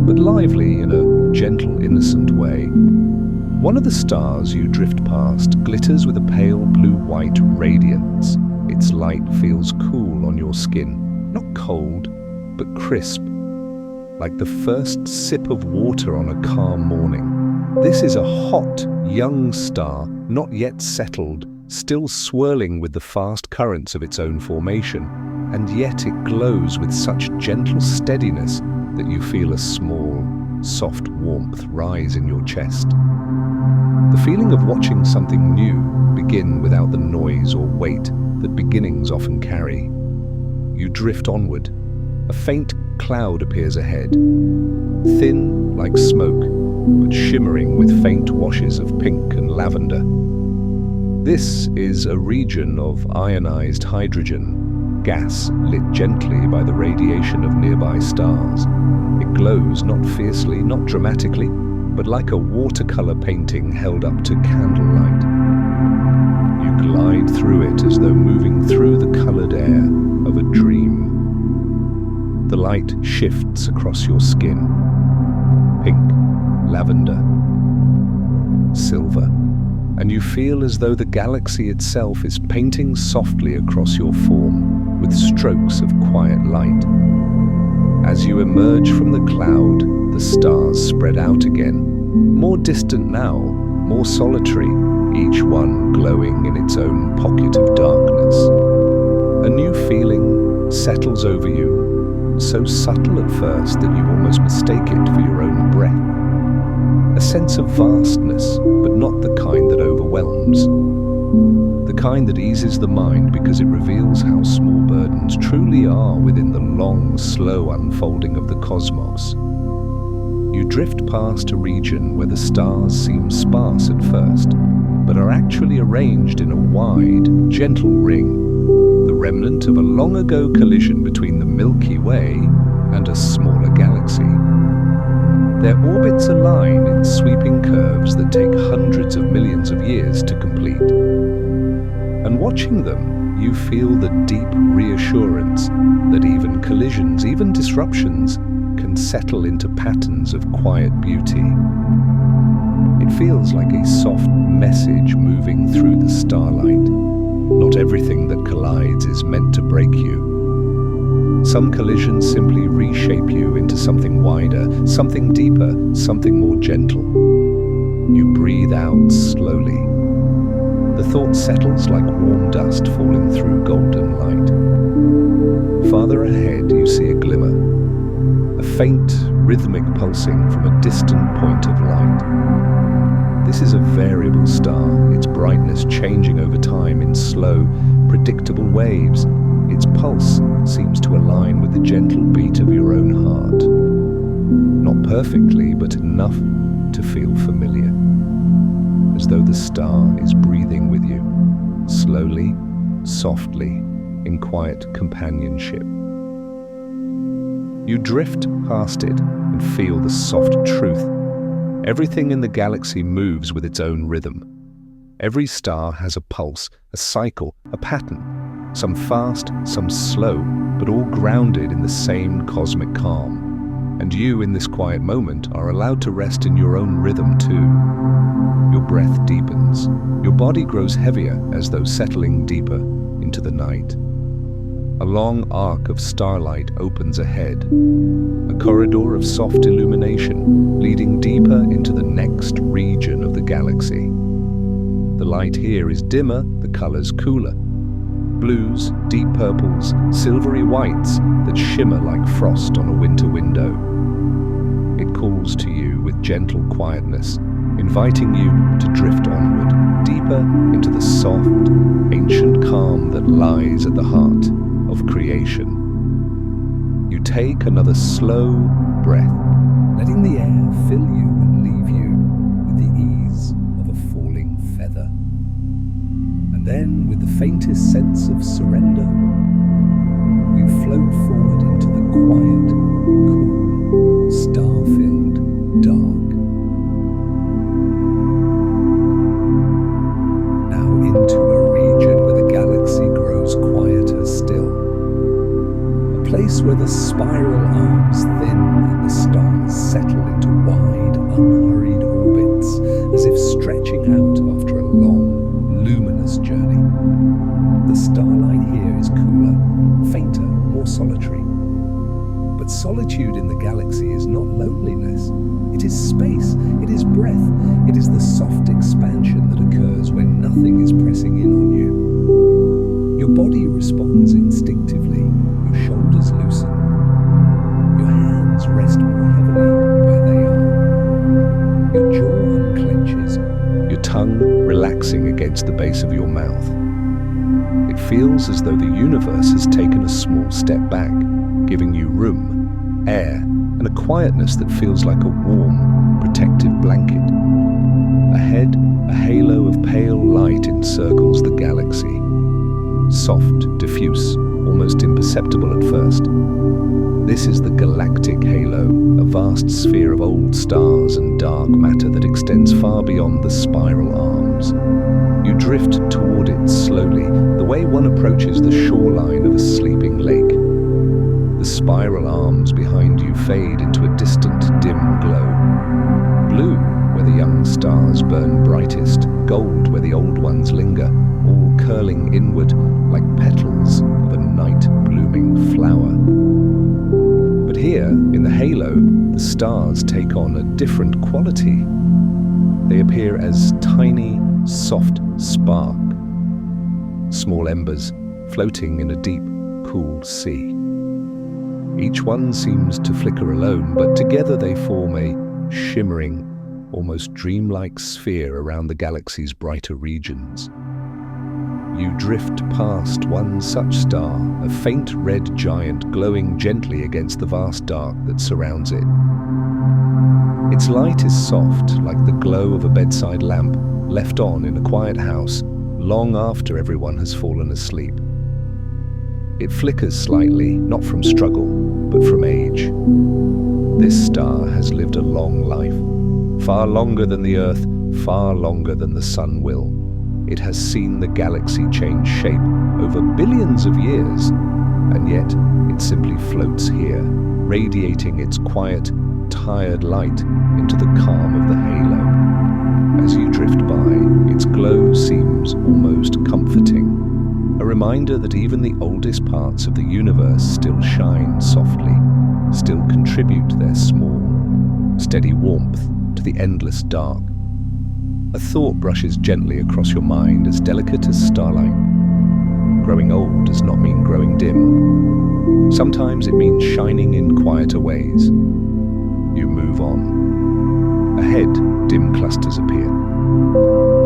but lively in a gentle, innocent way. One of the stars you drift past glitters with a pale blue-white radiance. Its light feels cool on your skin, not cold, but crisp, like the first sip of water on a calm morning. This is a hot, young star, not yet settled, still swirling with the fast currents of its own formation, and yet it glows with such gentle steadiness that you feel a small, soft warmth rise in your chest. The feeling of watching something new begin without the noise or weight that beginnings often carry. You drift onward. A faint cloud appears ahead, thin like smoke, but shimmering with faint washes of pink and lavender. This is a region of ionized hydrogen, gas lit gently by the radiation of nearby stars. It glows not fiercely, not dramatically, but like a watercolor painting held up to candlelight. You glide through it as though moving through the colored air of a dream. The light shifts across your skin. Pink, lavender, silver, and you feel as though the galaxy itself is painting softly across your form with strokes of quiet light. As you emerge from the cloud, the stars spread out again, more distant now, more solitary, each one glowing in its own pocket of darkness. A new feeling settles over you, so subtle at first that you almost mistake it for your own breath. A sense of vastness, but not the kind that overwhelms. The kind that eases the mind because it reveals how small burdens truly are within the long, slow unfolding of the cosmos. You drift past a region where the stars seem sparse at first, but are actually arranged in a wide, gentle ring, the remnant of a long-ago collision between the Milky Way and a smaller galaxy. Their orbits align in sweeping curves that take hundreds of millions of years to complete. And watching them, you feel the deep reassurance that even collisions, even disruptions, can settle into patterns of quiet beauty. It feels like a soft message moving through the starlight. Not everything that collides is meant to break you. Some collisions simply reshape you into something wider, something deeper, something more gentle. You breathe out slowly. The thought settles like warm dust falling through golden light. Farther ahead, you see a glimmer, a faint, rhythmic pulsing from a distant point of light. This is a variable star, its brightness changing over time in slow, predictable waves. Its pulse seems to align with the gentle beat of your own heart. Not perfectly, but enough to feel familiar. As though the star is breathing with you, slowly, softly, in quiet companionship. You drift past it and feel the soft truth. Everything in the galaxy moves with its own rhythm. Every star has a pulse, a cycle, a pattern, some fast, some slow, but all grounded in the same cosmic calm. And you, in this quiet moment, are allowed to rest in your own rhythm too. Your breath deepens. Your body grows heavier as though settling deeper into the night. A long arc of starlight opens ahead, a corridor of soft illumination leading deeper into the next region of the galaxy. The light here is dimmer, the colors cooler. Blues, deep purples, silvery whites that shimmer like frost on a winter window. It calls to you with gentle quietness, inviting you to drift onward, deeper into the soft, ancient calm that lies at the heart of creation. You take another slow breath, letting the air fill you and leave you with the ease of a falling feather. And then, with the faintest sense of surrender, you float forward into the quiet, cool, star-filled dark. Now into a region where the galaxy grows quieter still. A place where the spiral arms thin and the stars settle into wide, unhurried orbits, as if stretching out after a long, luminous journey. The starlight here is cooler, fainter, more solitary. But solitude in the galaxy is not loneliness. It is space, it is breath, it is the soft expansion that occurs when nothing is pressing in on you. Your body responds instinctively, your shoulders loosen. Your hands rest more heavily where they are. Your jaw unclenches, your tongue relaxing against the base of your mouth. It feels as though the universe has taken a small step back, giving you room, air, and a quietness that feels like a warm, protective blanket. Ahead, a halo of pale light encircles the galaxy. Soft, diffuse, almost imperceptible at first. This is the galactic halo, a vast sphere of old stars and dark matter that extends far beyond the spiral arms. You drift toward it slowly, the way one approaches the shoreline of a sleeping lake. The spiral arms behind you fade into a distant, dim glow. Blue, where the young stars burn brightest, gold where the old ones linger, all curling inward like petals of a night-blooming flower. But here, in the halo, the stars take on a different quality. They appear as tiny, soft spark, small embers floating in a deep, cool sea. Each one seems to flicker alone, but together they form a shimmering, almost dreamlike sphere around the galaxy's brighter regions. You drift past one such star, a faint red giant glowing gently against the vast dark that surrounds it. Its light is soft, like the glow of a bedside lamp left on in a quiet house long after everyone has fallen asleep. It flickers slightly, not from struggle, but from age. This star has lived a long life, far longer than the Earth, far longer than the Sun will. It has seen the galaxy change shape over billions of years, and yet it simply floats here, radiating its quiet, tired light into the calm of the halo. As you drift by, its glow seems almost comforting, a reminder that even the oldest parts of the universe still shine softly, still contribute their small, steady warmth to the endless dark. A thought brushes gently across your mind, as delicate as starlight. Growing old does not mean growing dim. Sometimes it means shining in quieter ways. You move on. Ahead, dim clusters appear.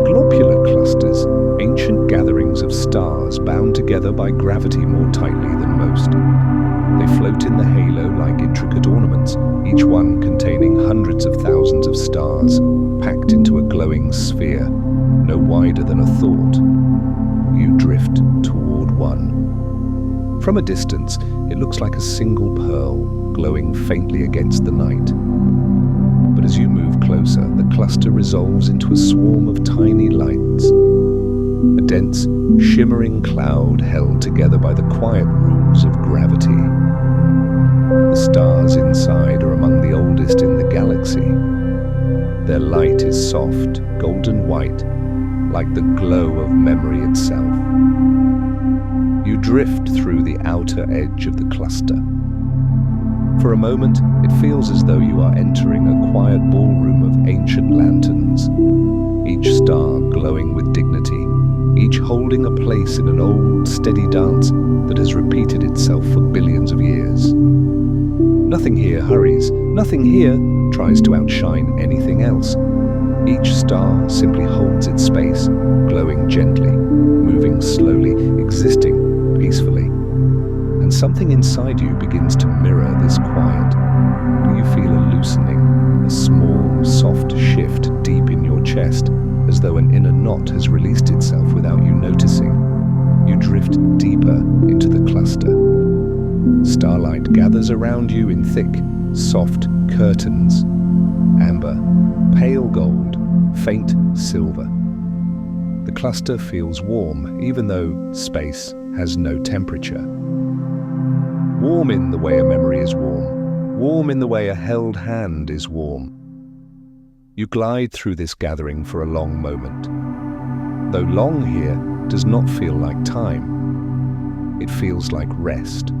Globular clusters, ancient gatherings of stars bound together by gravity more tightly than most. They float in the halo like intricate ornaments, each one containing hundreds of thousands of stars, packed into a glowing sphere, no wider than a thought. You drift toward one. From a distance, it looks like a single pearl, glowing faintly against the night. But as you move closer, the cluster resolves into a swarm of tiny lights, a dense, shimmering cloud held together by the quiet rules of gravity. The stars inside are among the oldest in the galaxy. Their light is soft, golden white, like the glow of memory itself. You drift through the outer edge of the cluster. For a moment, it feels as though you are entering a quiet ballroom of ancient lanterns, each star glowing with dignity, each holding a place in an old, steady dance that has repeated itself for billions of years. Nothing here hurries, nothing here tries to outshine anything else. Each star simply holds its space, glowing gently, moving slowly, existing peacefully. And something inside you begins to mirror this quiet. Do you feel a loosening, a small, soft shift deep in your chest, as though an inner knot has released itself without you noticing? You drift deeper into the cluster. Starlight gathers around you in thick, soft curtains. Amber, pale gold, faint silver. The cluster feels warm, even though space has no temperature. Warm in the way a memory is warm, warm in the way a held hand is warm. You glide through this gathering for a long moment. Though long here does not feel like time, it feels like rest.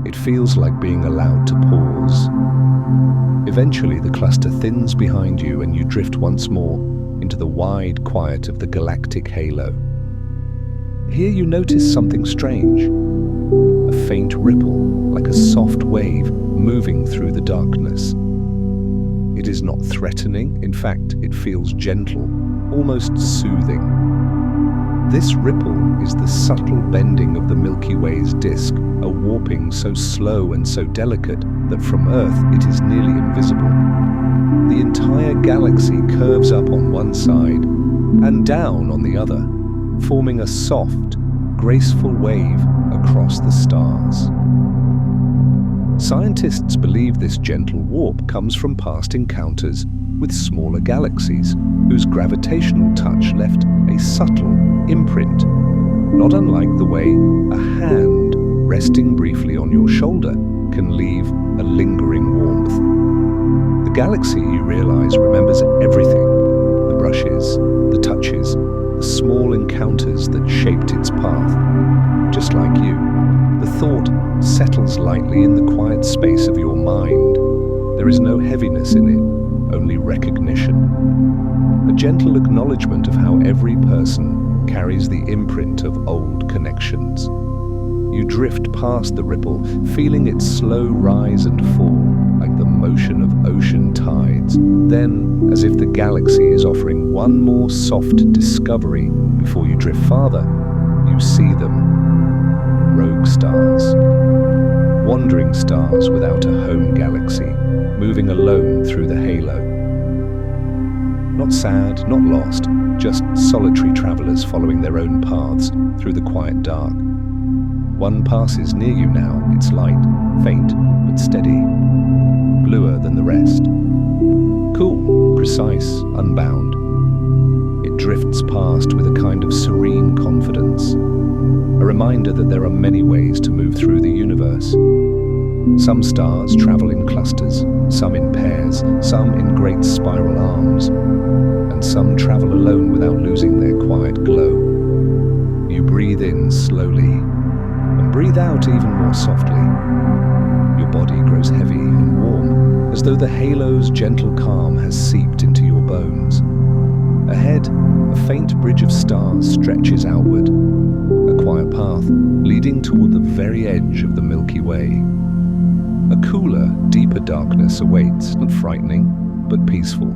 It feels like being allowed to pause. Eventually, the cluster thins behind you and you drift once more into the wide quiet of the galactic halo. Here you notice something strange. A faint ripple, like a soft wave, moving through the darkness. It is not threatening, in fact, it feels gentle, almost soothing. This ripple is the subtle bending of the Milky Way's disk, a warping so slow and so delicate that from Earth it is nearly invisible. The entire galaxy curves up on one side and down on the other, forming a soft, graceful wave across the stars. Scientists believe this gentle warp comes from past encounters with smaller galaxies, whose gravitational touch left a subtle imprint, not unlike the way a hand resting briefly on your shoulder can leave a lingering warmth. The galaxy, you realize, remembers everything: the brushes, the touches, the small encounters that shaped its path. Just like you, the thought settles lightly in the quiet space of your mind. There is no heaviness in it, only recognition. A gentle acknowledgement of how every person carries the imprint of old connections. You drift past the ripple, feeling its slow rise and fall, like the motion of ocean tides. Then, as if the galaxy is offering one more soft discovery before you drift farther, you see them. Rogue stars. Wandering stars without a home galaxy, moving alone through the halo. Not sad, not lost, just solitary travelers following their own paths through the quiet dark. One passes near you now, its light, faint but steady, bluer than the rest. Cool, precise, unbound. It drifts past with a kind of serene confidence, a reminder that there are many ways to move through the universe. Some stars travel in clusters, some in pairs, some in great spiral arms, and some travel alone without losing their quiet glow. You breathe in slowly, and breathe out even more softly. Your body grows heavy and warm, as though the halo's gentle calm has seeped into your bones. Ahead, a faint bridge of stars stretches outward, a quiet path leading toward the very edge of the Milky Way. A cooler, deeper darkness awaits, not frightening, but peaceful,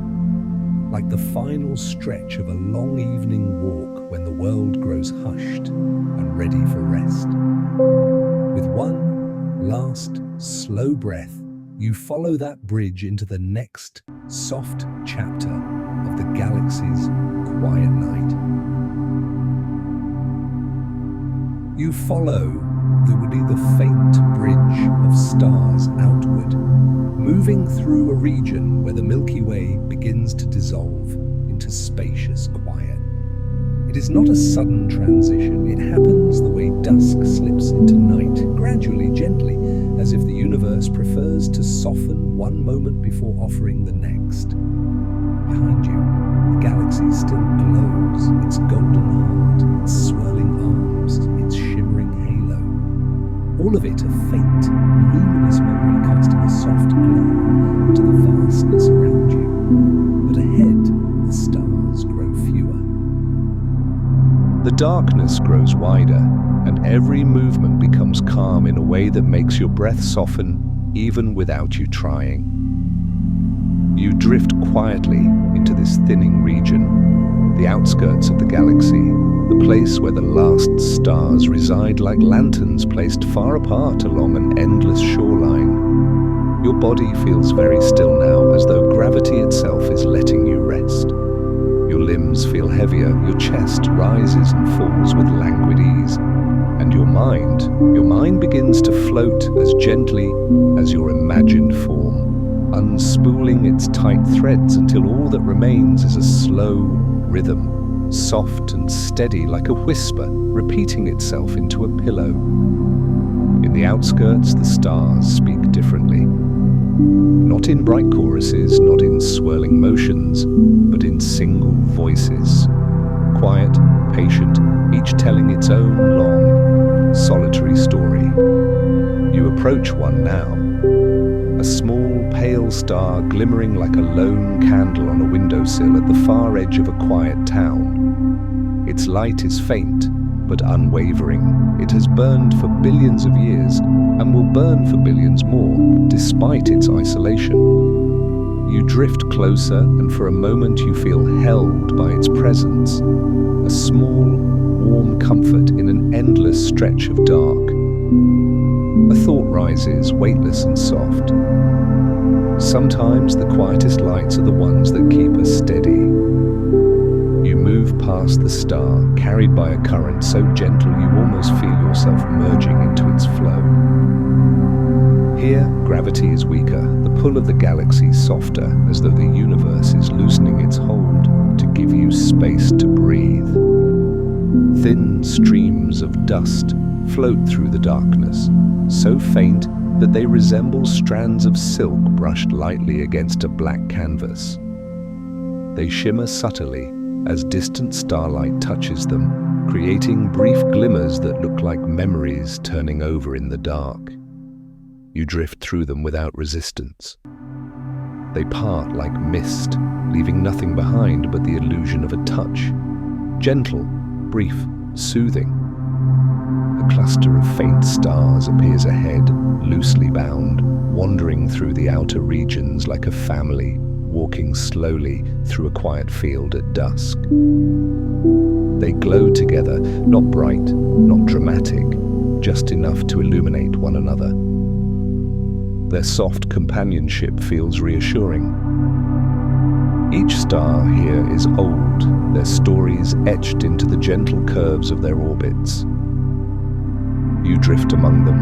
like the final stretch of a long evening walk when the world grows hushed and ready for rest. With one last, slow breath, you follow that bridge into the next soft chapter of the galaxy's quiet night. You follow the faint bridge of stars out moving through a region where the Milky Way begins to dissolve into spacious quiet. It is not a sudden transition. It happens the way dusk slips into night, gradually, gently, as if the universe prefers to soften one moment before offering the next. Behind you, the galaxy still glows, its golden heart, its swirling arms, its shimmering halo. All of it a faint, luminous memory casting a soft glow into the vastness around you. But ahead, the stars grow fewer. The darkness grows wider, and every movement becomes calm in a way that makes your breath soften even without you trying. You drift quietly into this thinning region, the outskirts of the galaxy, the place where the last stars reside like lanterns placed far apart along an endless shoreline. Your body feels very still now, as though gravity itself is letting you rest. Your limbs feel heavier, your chest rises and falls with languid ease, and your mind begins to float as gently as your imagined form, unspooling its tight threads until all that remains is a slow rhythm, soft and steady like a whisper, repeating itself into a pillow. In the outskirts, the stars speak differently. Not in bright choruses, not in swirling motions, but in single voices. Quiet, patient, each telling its own long, solitary story. You approach one now. A small, pale star glimmering like a lone candle on a windowsill at the far edge of a quiet town. Its light is faint, but unwavering. It has burned for billions of years and will burn for billions more, despite its isolation. You drift closer, and for a moment you feel held by its presence, a small, warm comfort in an endless stretch of dark. A thought rises, weightless and soft. Sometimes the quietest lights are the ones that keep us steady. You move past the star, carried by a current so gentle you almost feel yourself merging into its flow. Here, gravity is weaker, the pull of the galaxy softer, as though the universe is loosening its hold to give you space to breathe. Thin streams of dust float through the darkness, so faint that they resemble strands of silk brushed lightly against a black canvas. They shimmer subtly as distant starlight touches them, creating brief glimmers that look like memories turning over in the dark. You drift through them without resistance. They part like mist, leaving nothing behind but the illusion of a touch. Gentle, brief, soothing. A cluster of faint stars appears ahead, loosely bound, wandering through the outer regions like a family, walking slowly through a quiet field at dusk. They glow together, not bright, not dramatic, just enough to illuminate one another. Their soft companionship feels reassuring. Each star here is old, their stories etched into the gentle curves of their orbits. You drift among them,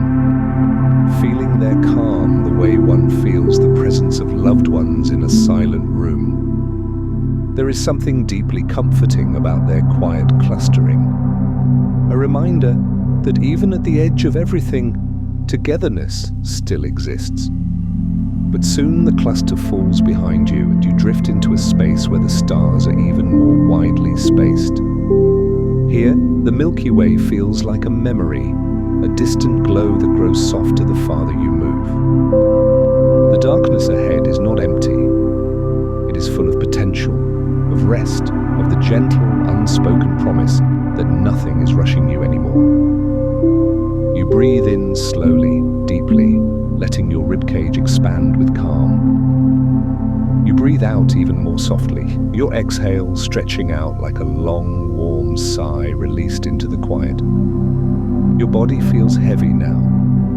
feeling their calm the way one feels the presence of loved ones in a silent room. There is something deeply comforting about their quiet clustering, a reminder that even at the edge of everything, togetherness still exists. But soon the cluster falls behind you and you drift into a space where the stars are even more widely spaced. Here, the Milky Way feels like a memory, a distant glow that grows softer the farther you move. The darkness ahead is not empty. It is full of potential, of rest, of the gentle, unspoken promise that nothing is rushing you anymore. You breathe in slowly, deeply, letting your ribcage expand with calm. You breathe out even more softly, your exhale stretching out like a long, warm sigh released into the quiet. Your body feels heavy now,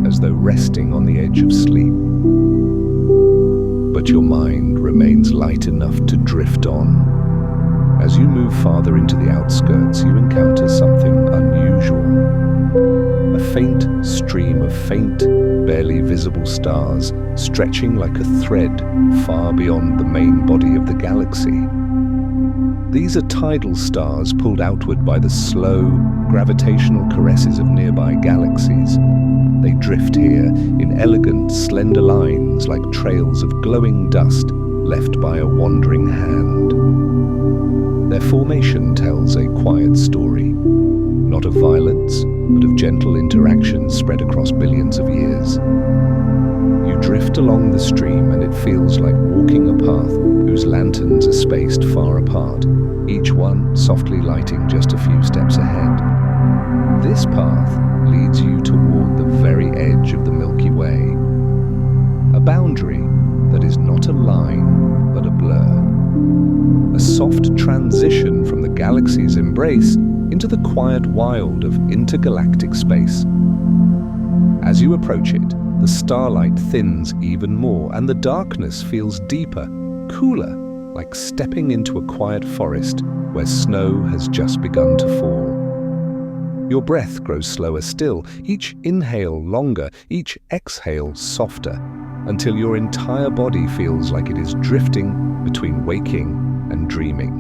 as though resting on the edge of sleep. But your mind remains light enough to drift on. As you move farther into the outskirts, you encounter something unusual. A faint stream of faint, barely visible stars stretching like a thread far beyond the main body of the galaxy. These are tidal stars pulled outward by the slow, gravitational caresses of nearby galaxies. They drift here in elegant, slender lines like trails of glowing dust left by a wandering hand. Their formation tells a quiet story, not of violence, but of gentle interaction spread across billions of years. You drift along the stream and it feels like walking a path whose lanterns are spaced far apart, each one softly lighting just a few steps ahead. This path leads you toward the very edge of the Milky Way, a boundary that is not a line but a blur, a soft transition from the galaxy's embrace into the quiet wild of intergalactic space. As you approach it, the starlight thins even more, and the darkness feels deeper, cooler, like stepping into a quiet forest where snow has just begun to fall. Your breath grows slower still, each inhale longer, each exhale softer, until your entire body feels like it is drifting between waking and dreaming.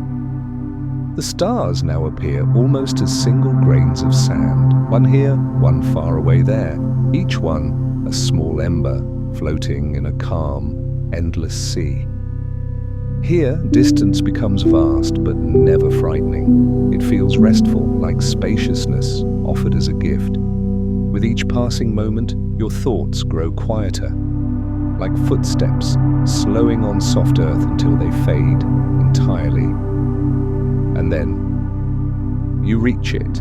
The stars now appear almost as single grains of sand, one here, one far away there, each one a small ember floating in a calm, endless sea. Here, distance becomes vast but never frightening. It feels restful, like spaciousness offered as a gift. With each passing moment, your thoughts grow quieter, like footsteps slowing on soft earth until they fade entirely. And then, you reach it,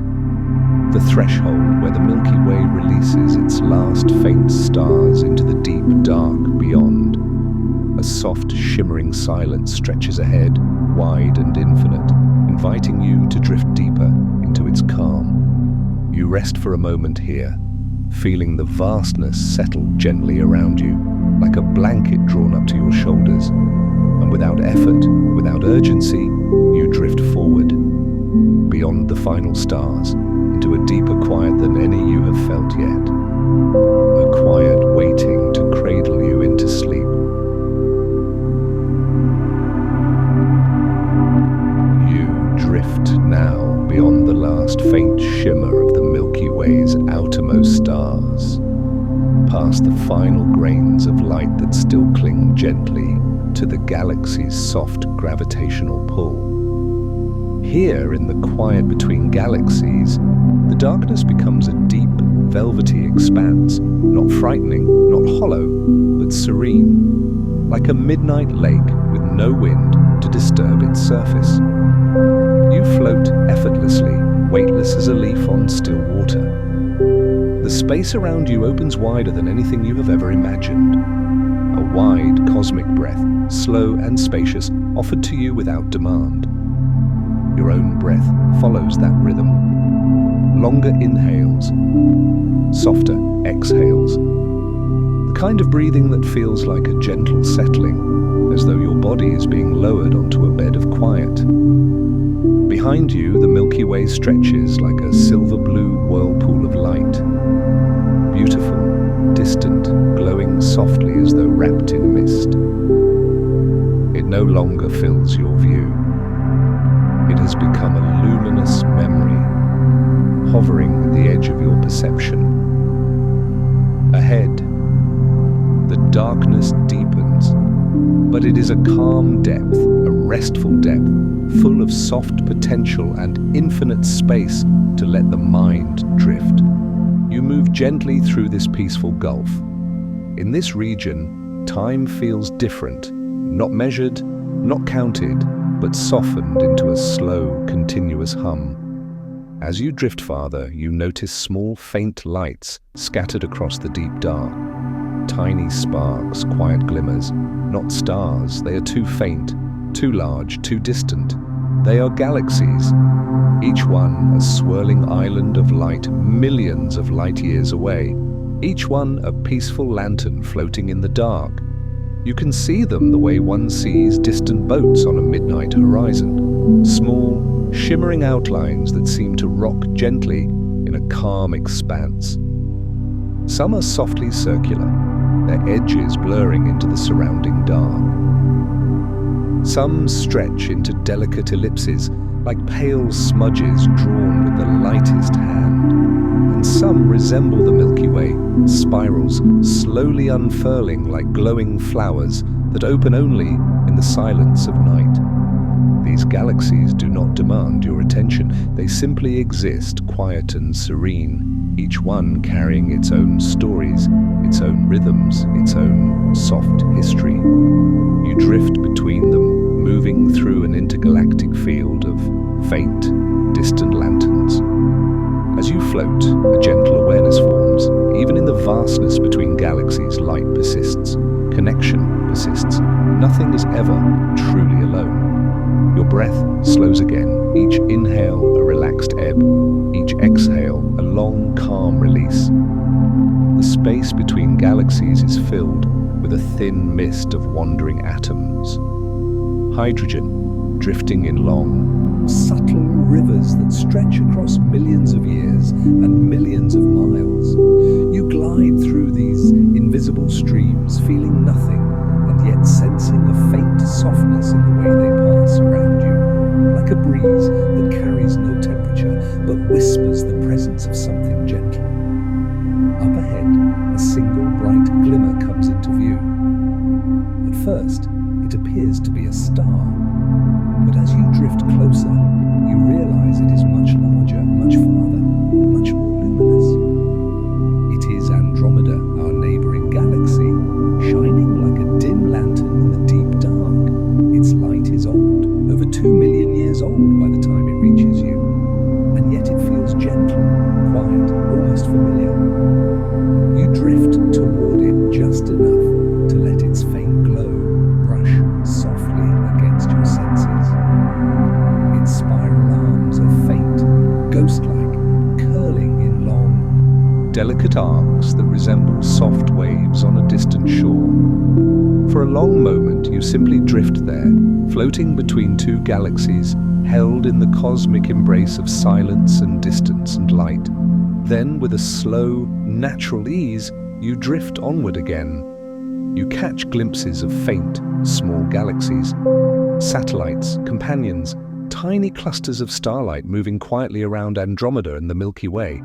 the threshold where the Milky Way releases its last faint stars into the deep dark beyond. A soft, shimmering silence stretches ahead, wide and infinite, inviting you to drift deeper into its calm. You rest for a moment here, feeling the vastness settle gently around you, like a blanket drawn up to your shoulders. And without effort, without urgency, you drift forward, beyond the final stars, into a deeper quiet than any you have felt yet. A quiet waiting to cradle you into sleep. Drift now beyond the last faint shimmer of the Milky Way's outermost stars, past the final grains of light that still cling gently to the galaxy's soft gravitational pull. Here, in the quiet between galaxies, the darkness becomes a deep, velvety expanse, not frightening, not hollow, but serene, like a midnight lake with no wind to disturb its surface. You float effortlessly, weightless as a leaf on still water. The space around you opens wider than anything you have ever imagined. A wide cosmic breath, slow and spacious, offered to you without demand. Your own breath follows that rhythm. Longer inhales, softer exhales. The kind of breathing that feels like a gentle settling, as though your body is being lowered onto a bed of quiet. Behind you, the Milky Way stretches like a silver-blue whirlpool of light. Beautiful, distant, glowing softly as though wrapped in mist. It no longer fills your view. It has become a luminous memory, hovering at the edge of your perception. Ahead, the darkness deepens, but it is a calm depth, a restful depth, full of soft potential and infinite space to let the mind drift. You move gently through this peaceful gulf. In this region, time feels different, not measured, not counted, but softened into a slow, continuous hum. As you drift farther, you notice small, faint lights scattered across the deep dark. Tiny sparks, quiet glimmers, not stars. They are too faint, too large, too distant. They are galaxies, each one a swirling island of light millions of light years away, each one a peaceful lantern floating in the dark. You can see them the way one sees distant boats on a midnight horizon, small, shimmering outlines that seem to rock gently in a calm expanse. Some are softly circular, their edges blurring into the surrounding dark. Some stretch into delicate ellipses, like pale smudges drawn with the lightest hand. And some resemble the Milky Way, spirals slowly unfurling like glowing flowers that open only in the silence of night. These galaxies do not demand your attention. They simply exist, quiet and serene, each one carrying its own stories, its own rhythms, its own soft history. You drift between them, moving through an intergalactic field of faint, distant lanterns. As you float, a gentle awareness forms. Even in the vastness between galaxies, light persists, connection persists. Nothing is ever truly alone. Your breath slows again, each inhale a relaxed ebb, each exhale a long, calm release. The space between galaxies is filled with a thin mist of wandering atoms. Hydrogen drifting in long, subtle rivers that stretch across millions of years and millions of miles. You glide through these invisible streams, feeling nothing, and yet sensing a faint softness in the way they pass around you, like a breeze that carries no temperature but whispers the presence of something gentle. Up ahead, a single bright glimmer comes into view. At first, it appears to be a star, but as you drift closer, you realize it is much larger, much farther, much more luminous. It is Andromeda, our neighboring galaxy, shining like a dim lantern in the deep dark. Its light is old, over 2 million years old by the time it reaches you, and yet it feels gentle, quiet, almost familiar. You drift toward it just enough to let its faint glow brush softly against your senses. Its spiral arms are faint, ghost-like, curling in long, delicate arcs that resemble soft waves on a distant shore. For a long moment, you simply drift there, floating between two galaxies, held in the cosmic embrace of silence and distance and light. Then, with a slow, natural ease, you drift onward again. You catch glimpses of faint, small galaxies, satellites, companions, tiny clusters of starlight moving quietly around Andromeda and the Milky Way.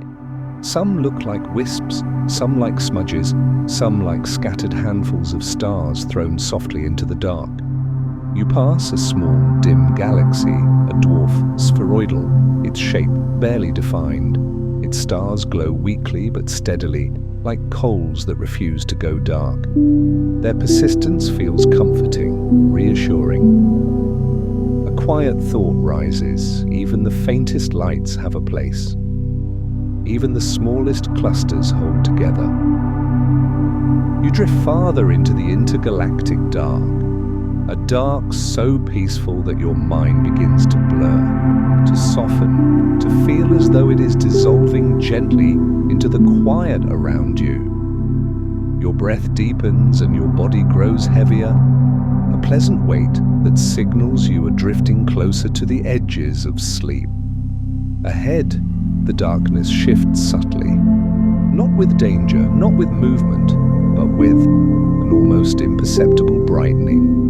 Some look like wisps, some like smudges, some like scattered handfuls of stars thrown softly into the dark. You pass a small, dim galaxy, a dwarf spheroidal, its shape barely defined. Its stars glow weakly but steadily, like coals that refuse to go dark. Their persistence feels comforting, reassuring. A quiet thought rises. Even the faintest lights have a place. Even the smallest clusters hold together. You drift farther into the intergalactic dark, a dark so peaceful that your mind begins to blur, to soften, to feel as though it is dissolving gently into the quiet around you. Your breath deepens and your body grows heavier, a pleasant weight that signals you are drifting closer to the edges of sleep. Ahead, the darkness shifts subtly, not with danger, not with movement, but with an almost imperceptible brightening.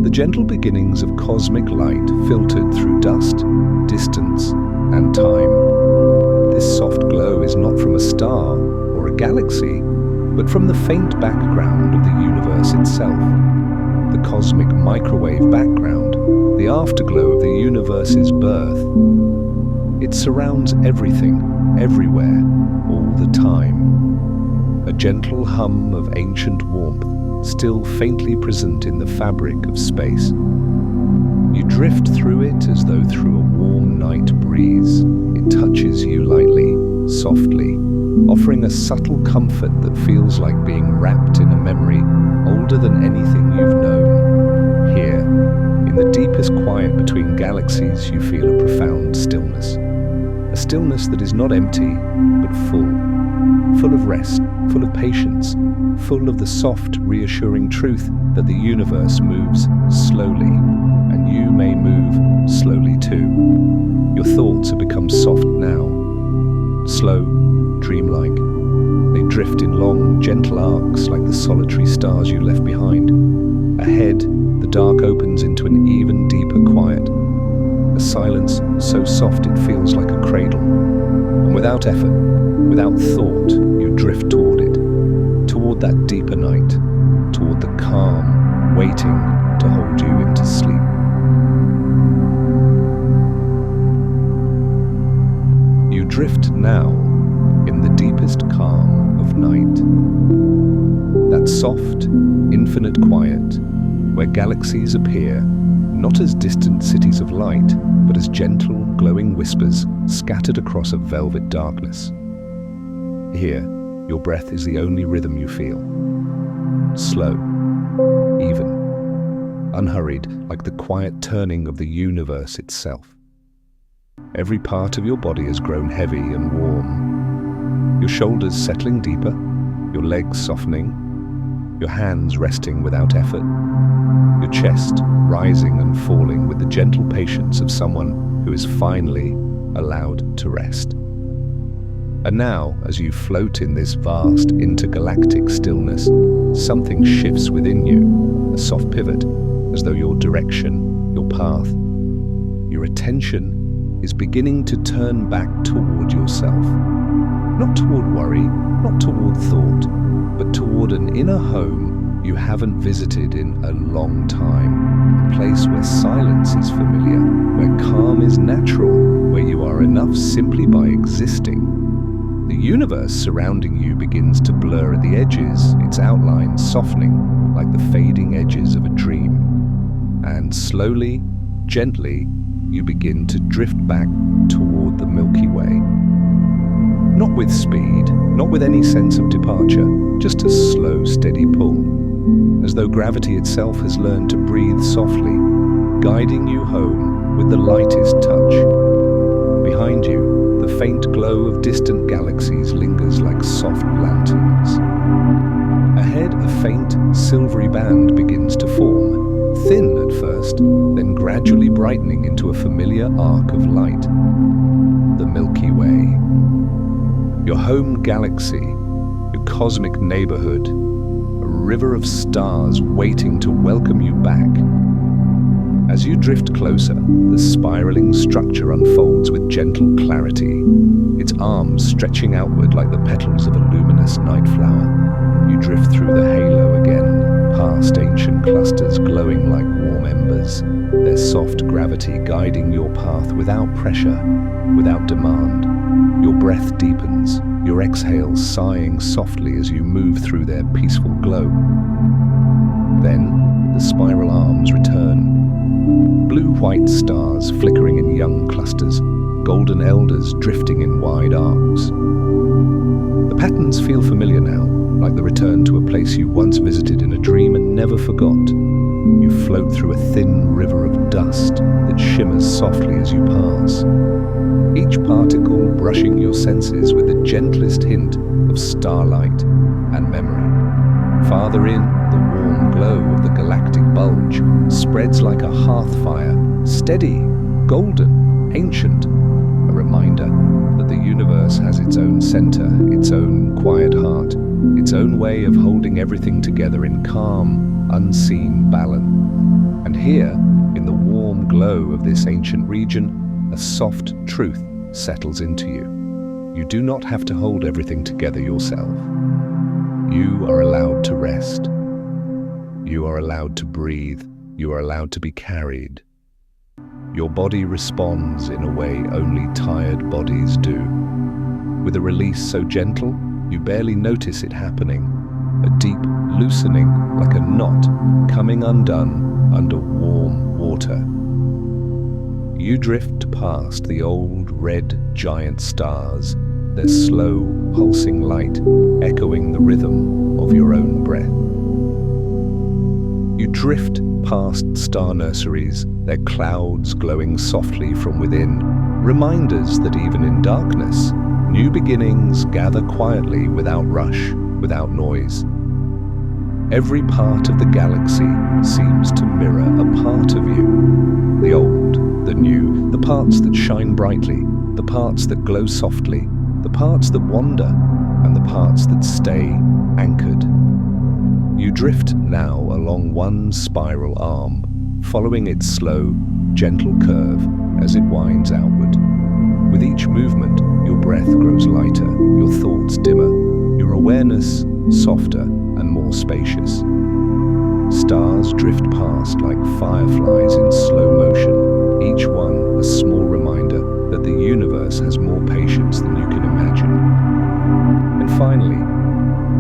The gentle beginnings of cosmic light filtered through dust, distance, and time. This soft glow is not from a star or a galaxy, but from the faint background of the universe itself. The cosmic microwave background, the afterglow of the universe's birth. It surrounds everything, everywhere, all the time. A gentle hum of ancient warmth, still faintly present in the fabric of space. You drift through it as though through a warm night breeze. It touches you lightly, softly, offering a subtle comfort that feels like being wrapped in a memory older than anything you've known. Here, in the deepest quiet between galaxies, you feel a profound stillness. A stillness that is not empty, but full of rest, full of patience, full of the soft, reassuring truth that the universe moves slowly, and you may move slowly too. Your thoughts have become soft now. slow, dreamlike. They drift in long, gentle arcs like the solitary stars you left behind. Ahead, the dark opens into an even deeper quiet, a silence so soft it feels like a cradle. And without effort, without thought, you drift toward it, toward that deeper night, toward the calm, waiting to hold you into sleep. You drift now in the deepest calm of night. That soft, infinite quiet where galaxies appear not as distant cities of light, but as gentle, glowing whispers scattered across a velvet darkness. Here, your breath is the only rhythm you feel. Slow, even, unhurried, like the quiet turning of the universe itself. Every part of your body has grown heavy and warm. Your shoulders settling deeper, your legs softening, your hands resting without effort, your chest rising and falling with the gentle patience of someone who is finally allowed to rest. And now, as you float in this vast intergalactic stillness, something shifts within you, a soft pivot, as though your direction, your path, your attention is beginning to turn back toward yourself. Not toward worry, not toward thought, but toward an inner home you haven't visited in a long time, a place where silence is familiar, where calm is natural, where you are enough simply by existing. The universe surrounding you begins to blur at the edges, its outlines softening like the fading edges of a dream. And slowly, gently, you begin to drift back toward the Milky Way. Not with speed, not with any sense of departure, just a slow, steady pull, as though gravity itself has learned to breathe softly, guiding you home with the lightest touch. Behind you, the faint glow of distant galaxies lingers like soft lanterns. Ahead, a faint, silvery band begins to form, thin at first, then gradually brightening into a familiar arc of light. The Milky Way. Your home galaxy, your cosmic neighborhood, a river of stars waiting to welcome you back. As you drift closer, the spiraling structure unfolds with gentle clarity, its arms stretching outward like the petals of a luminous night flower. You drift through the halo again, past ancient clusters glowing like warm embers, their soft gravity guiding your path without pressure, without demand. Your breath deepens, your exhales sighing softly as you move through their peaceful glow. Then, the spiral arms return. Blue-white stars flickering in young clusters, golden elders drifting in wide arcs. The patterns feel familiar now, like the return to a place you once visited in a dream and never forgot. You float through a thin river of dust that shimmers softly as you pass, each particle brushing your senses with the gentlest hint of starlight and memory. Farther in, the warm glow of the galactic bulge spreads like a hearth fire, steady, golden, ancient, a reminder that the universe has its own center, its own quiet heart, its own way of holding everything together in calm, unseen balance. And here, in the warm glow of this ancient region, a soft truth settles into you. You do not have to hold everything together yourself. You are allowed to rest. You are allowed to breathe. You are allowed to be carried. Your body responds in a way only tired bodies do. With a release so gentle, you barely notice it happening. A deep loosening, like a knot, coming undone under warm water. You drift past the old red giant stars, their slow, pulsing light echoing the rhythm of your own breath. You drift past star nurseries, their clouds glowing softly from within, reminders that even in darkness, new beginnings gather quietly without rush, without noise. Every part of the galaxy seems to mirror a part of you. The old, the new, the parts that shine brightly, the parts that glow softly, the parts that wander and the parts that stay anchored. You drift now along one spiral arm, following its slow, gentle curve as it winds outward. With each movement, your breath grows lighter, your thoughts dimmer, your awareness softer and more spacious. Stars drift past like fireflies in slow motion, each one a small reminder that the universe has more patience than you can imagine. And finally,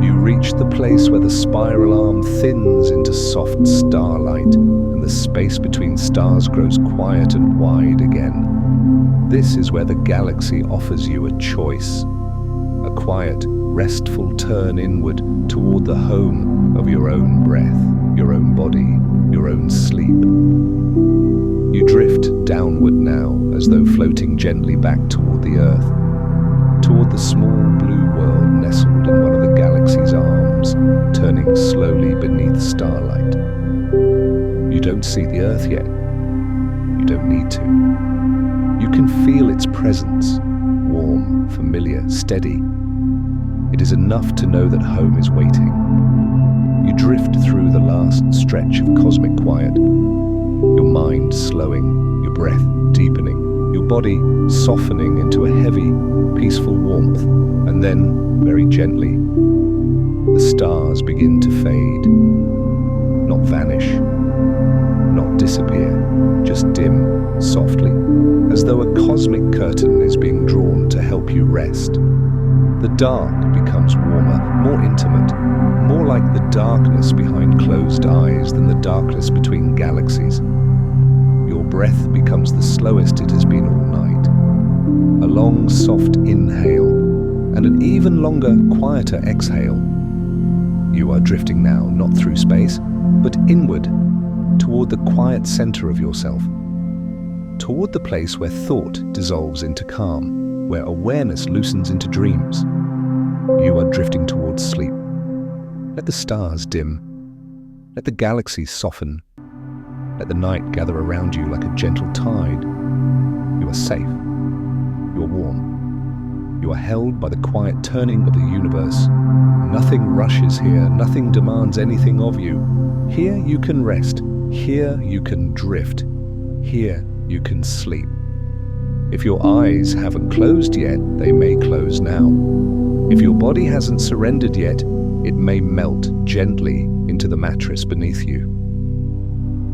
you reach the place where the spiral arm thins into soft starlight and the space between stars grows quiet and wide again. This is where the galaxy offers you a choice, a quiet, restful turn inward toward the home of your own breath, your own body, your own sleep. You drift downward now as though floating gently back toward the Earth, toward the small blue world nestled in one of the galaxy's arms, turning slowly beneath starlight. You don't see the Earth yet. You don't need to. You can feel its presence, warm, familiar, steady. It is enough to know that home is waiting. You drift through the last stretch of cosmic quiet, your mind slowing, your breath deepening, your body softening into a heavy, peaceful warmth, and then, very gently, the stars begin to fade, not vanish, not disappear, just dim softly, as though a cosmic curtain is being drawn to help you rest. The dark becomes warmer, more intimate, more like the darkness behind closed eyes than the darkness between galaxies. Your breath becomes the slowest it has been all night. A long, soft inhale and an even longer, quieter exhale. You are drifting now, not through space, but inward, toward the quiet center of yourself, toward the place where thought dissolves into calm, where awareness loosens into dreams. You are drifting towards sleep. Let the stars dim. Let the galaxies soften. Let the night gather around you like a gentle tide. You are safe. You are warm. You are held by the quiet turning of the universe. Nothing rushes here. Nothing demands anything of you. Here you can rest. Here you can drift. Here you can sleep. If your eyes haven't closed yet, they may close now. If your body hasn't surrendered yet, it may melt gently into the mattress beneath you.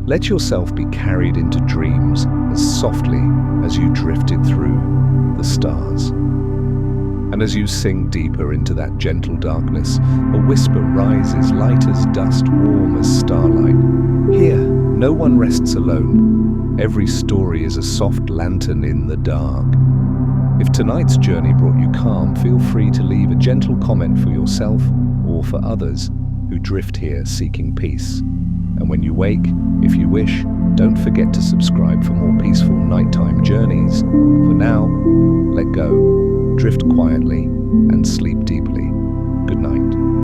Let yourself be carried into dreams as softly as you drifted through the stars. And as you sink deeper into that gentle darkness, a whisper rises, light as dust, warm as starlight. Here, no one rests alone. Every story is a soft lantern in the dark. If tonight's journey brought you calm, feel free to leave a gentle comment for yourself or for others who drift here seeking peace. And when you wake, if you wish, don't forget to subscribe for more peaceful nighttime journeys. For now, let go, drift quietly, and sleep deeply. Good night.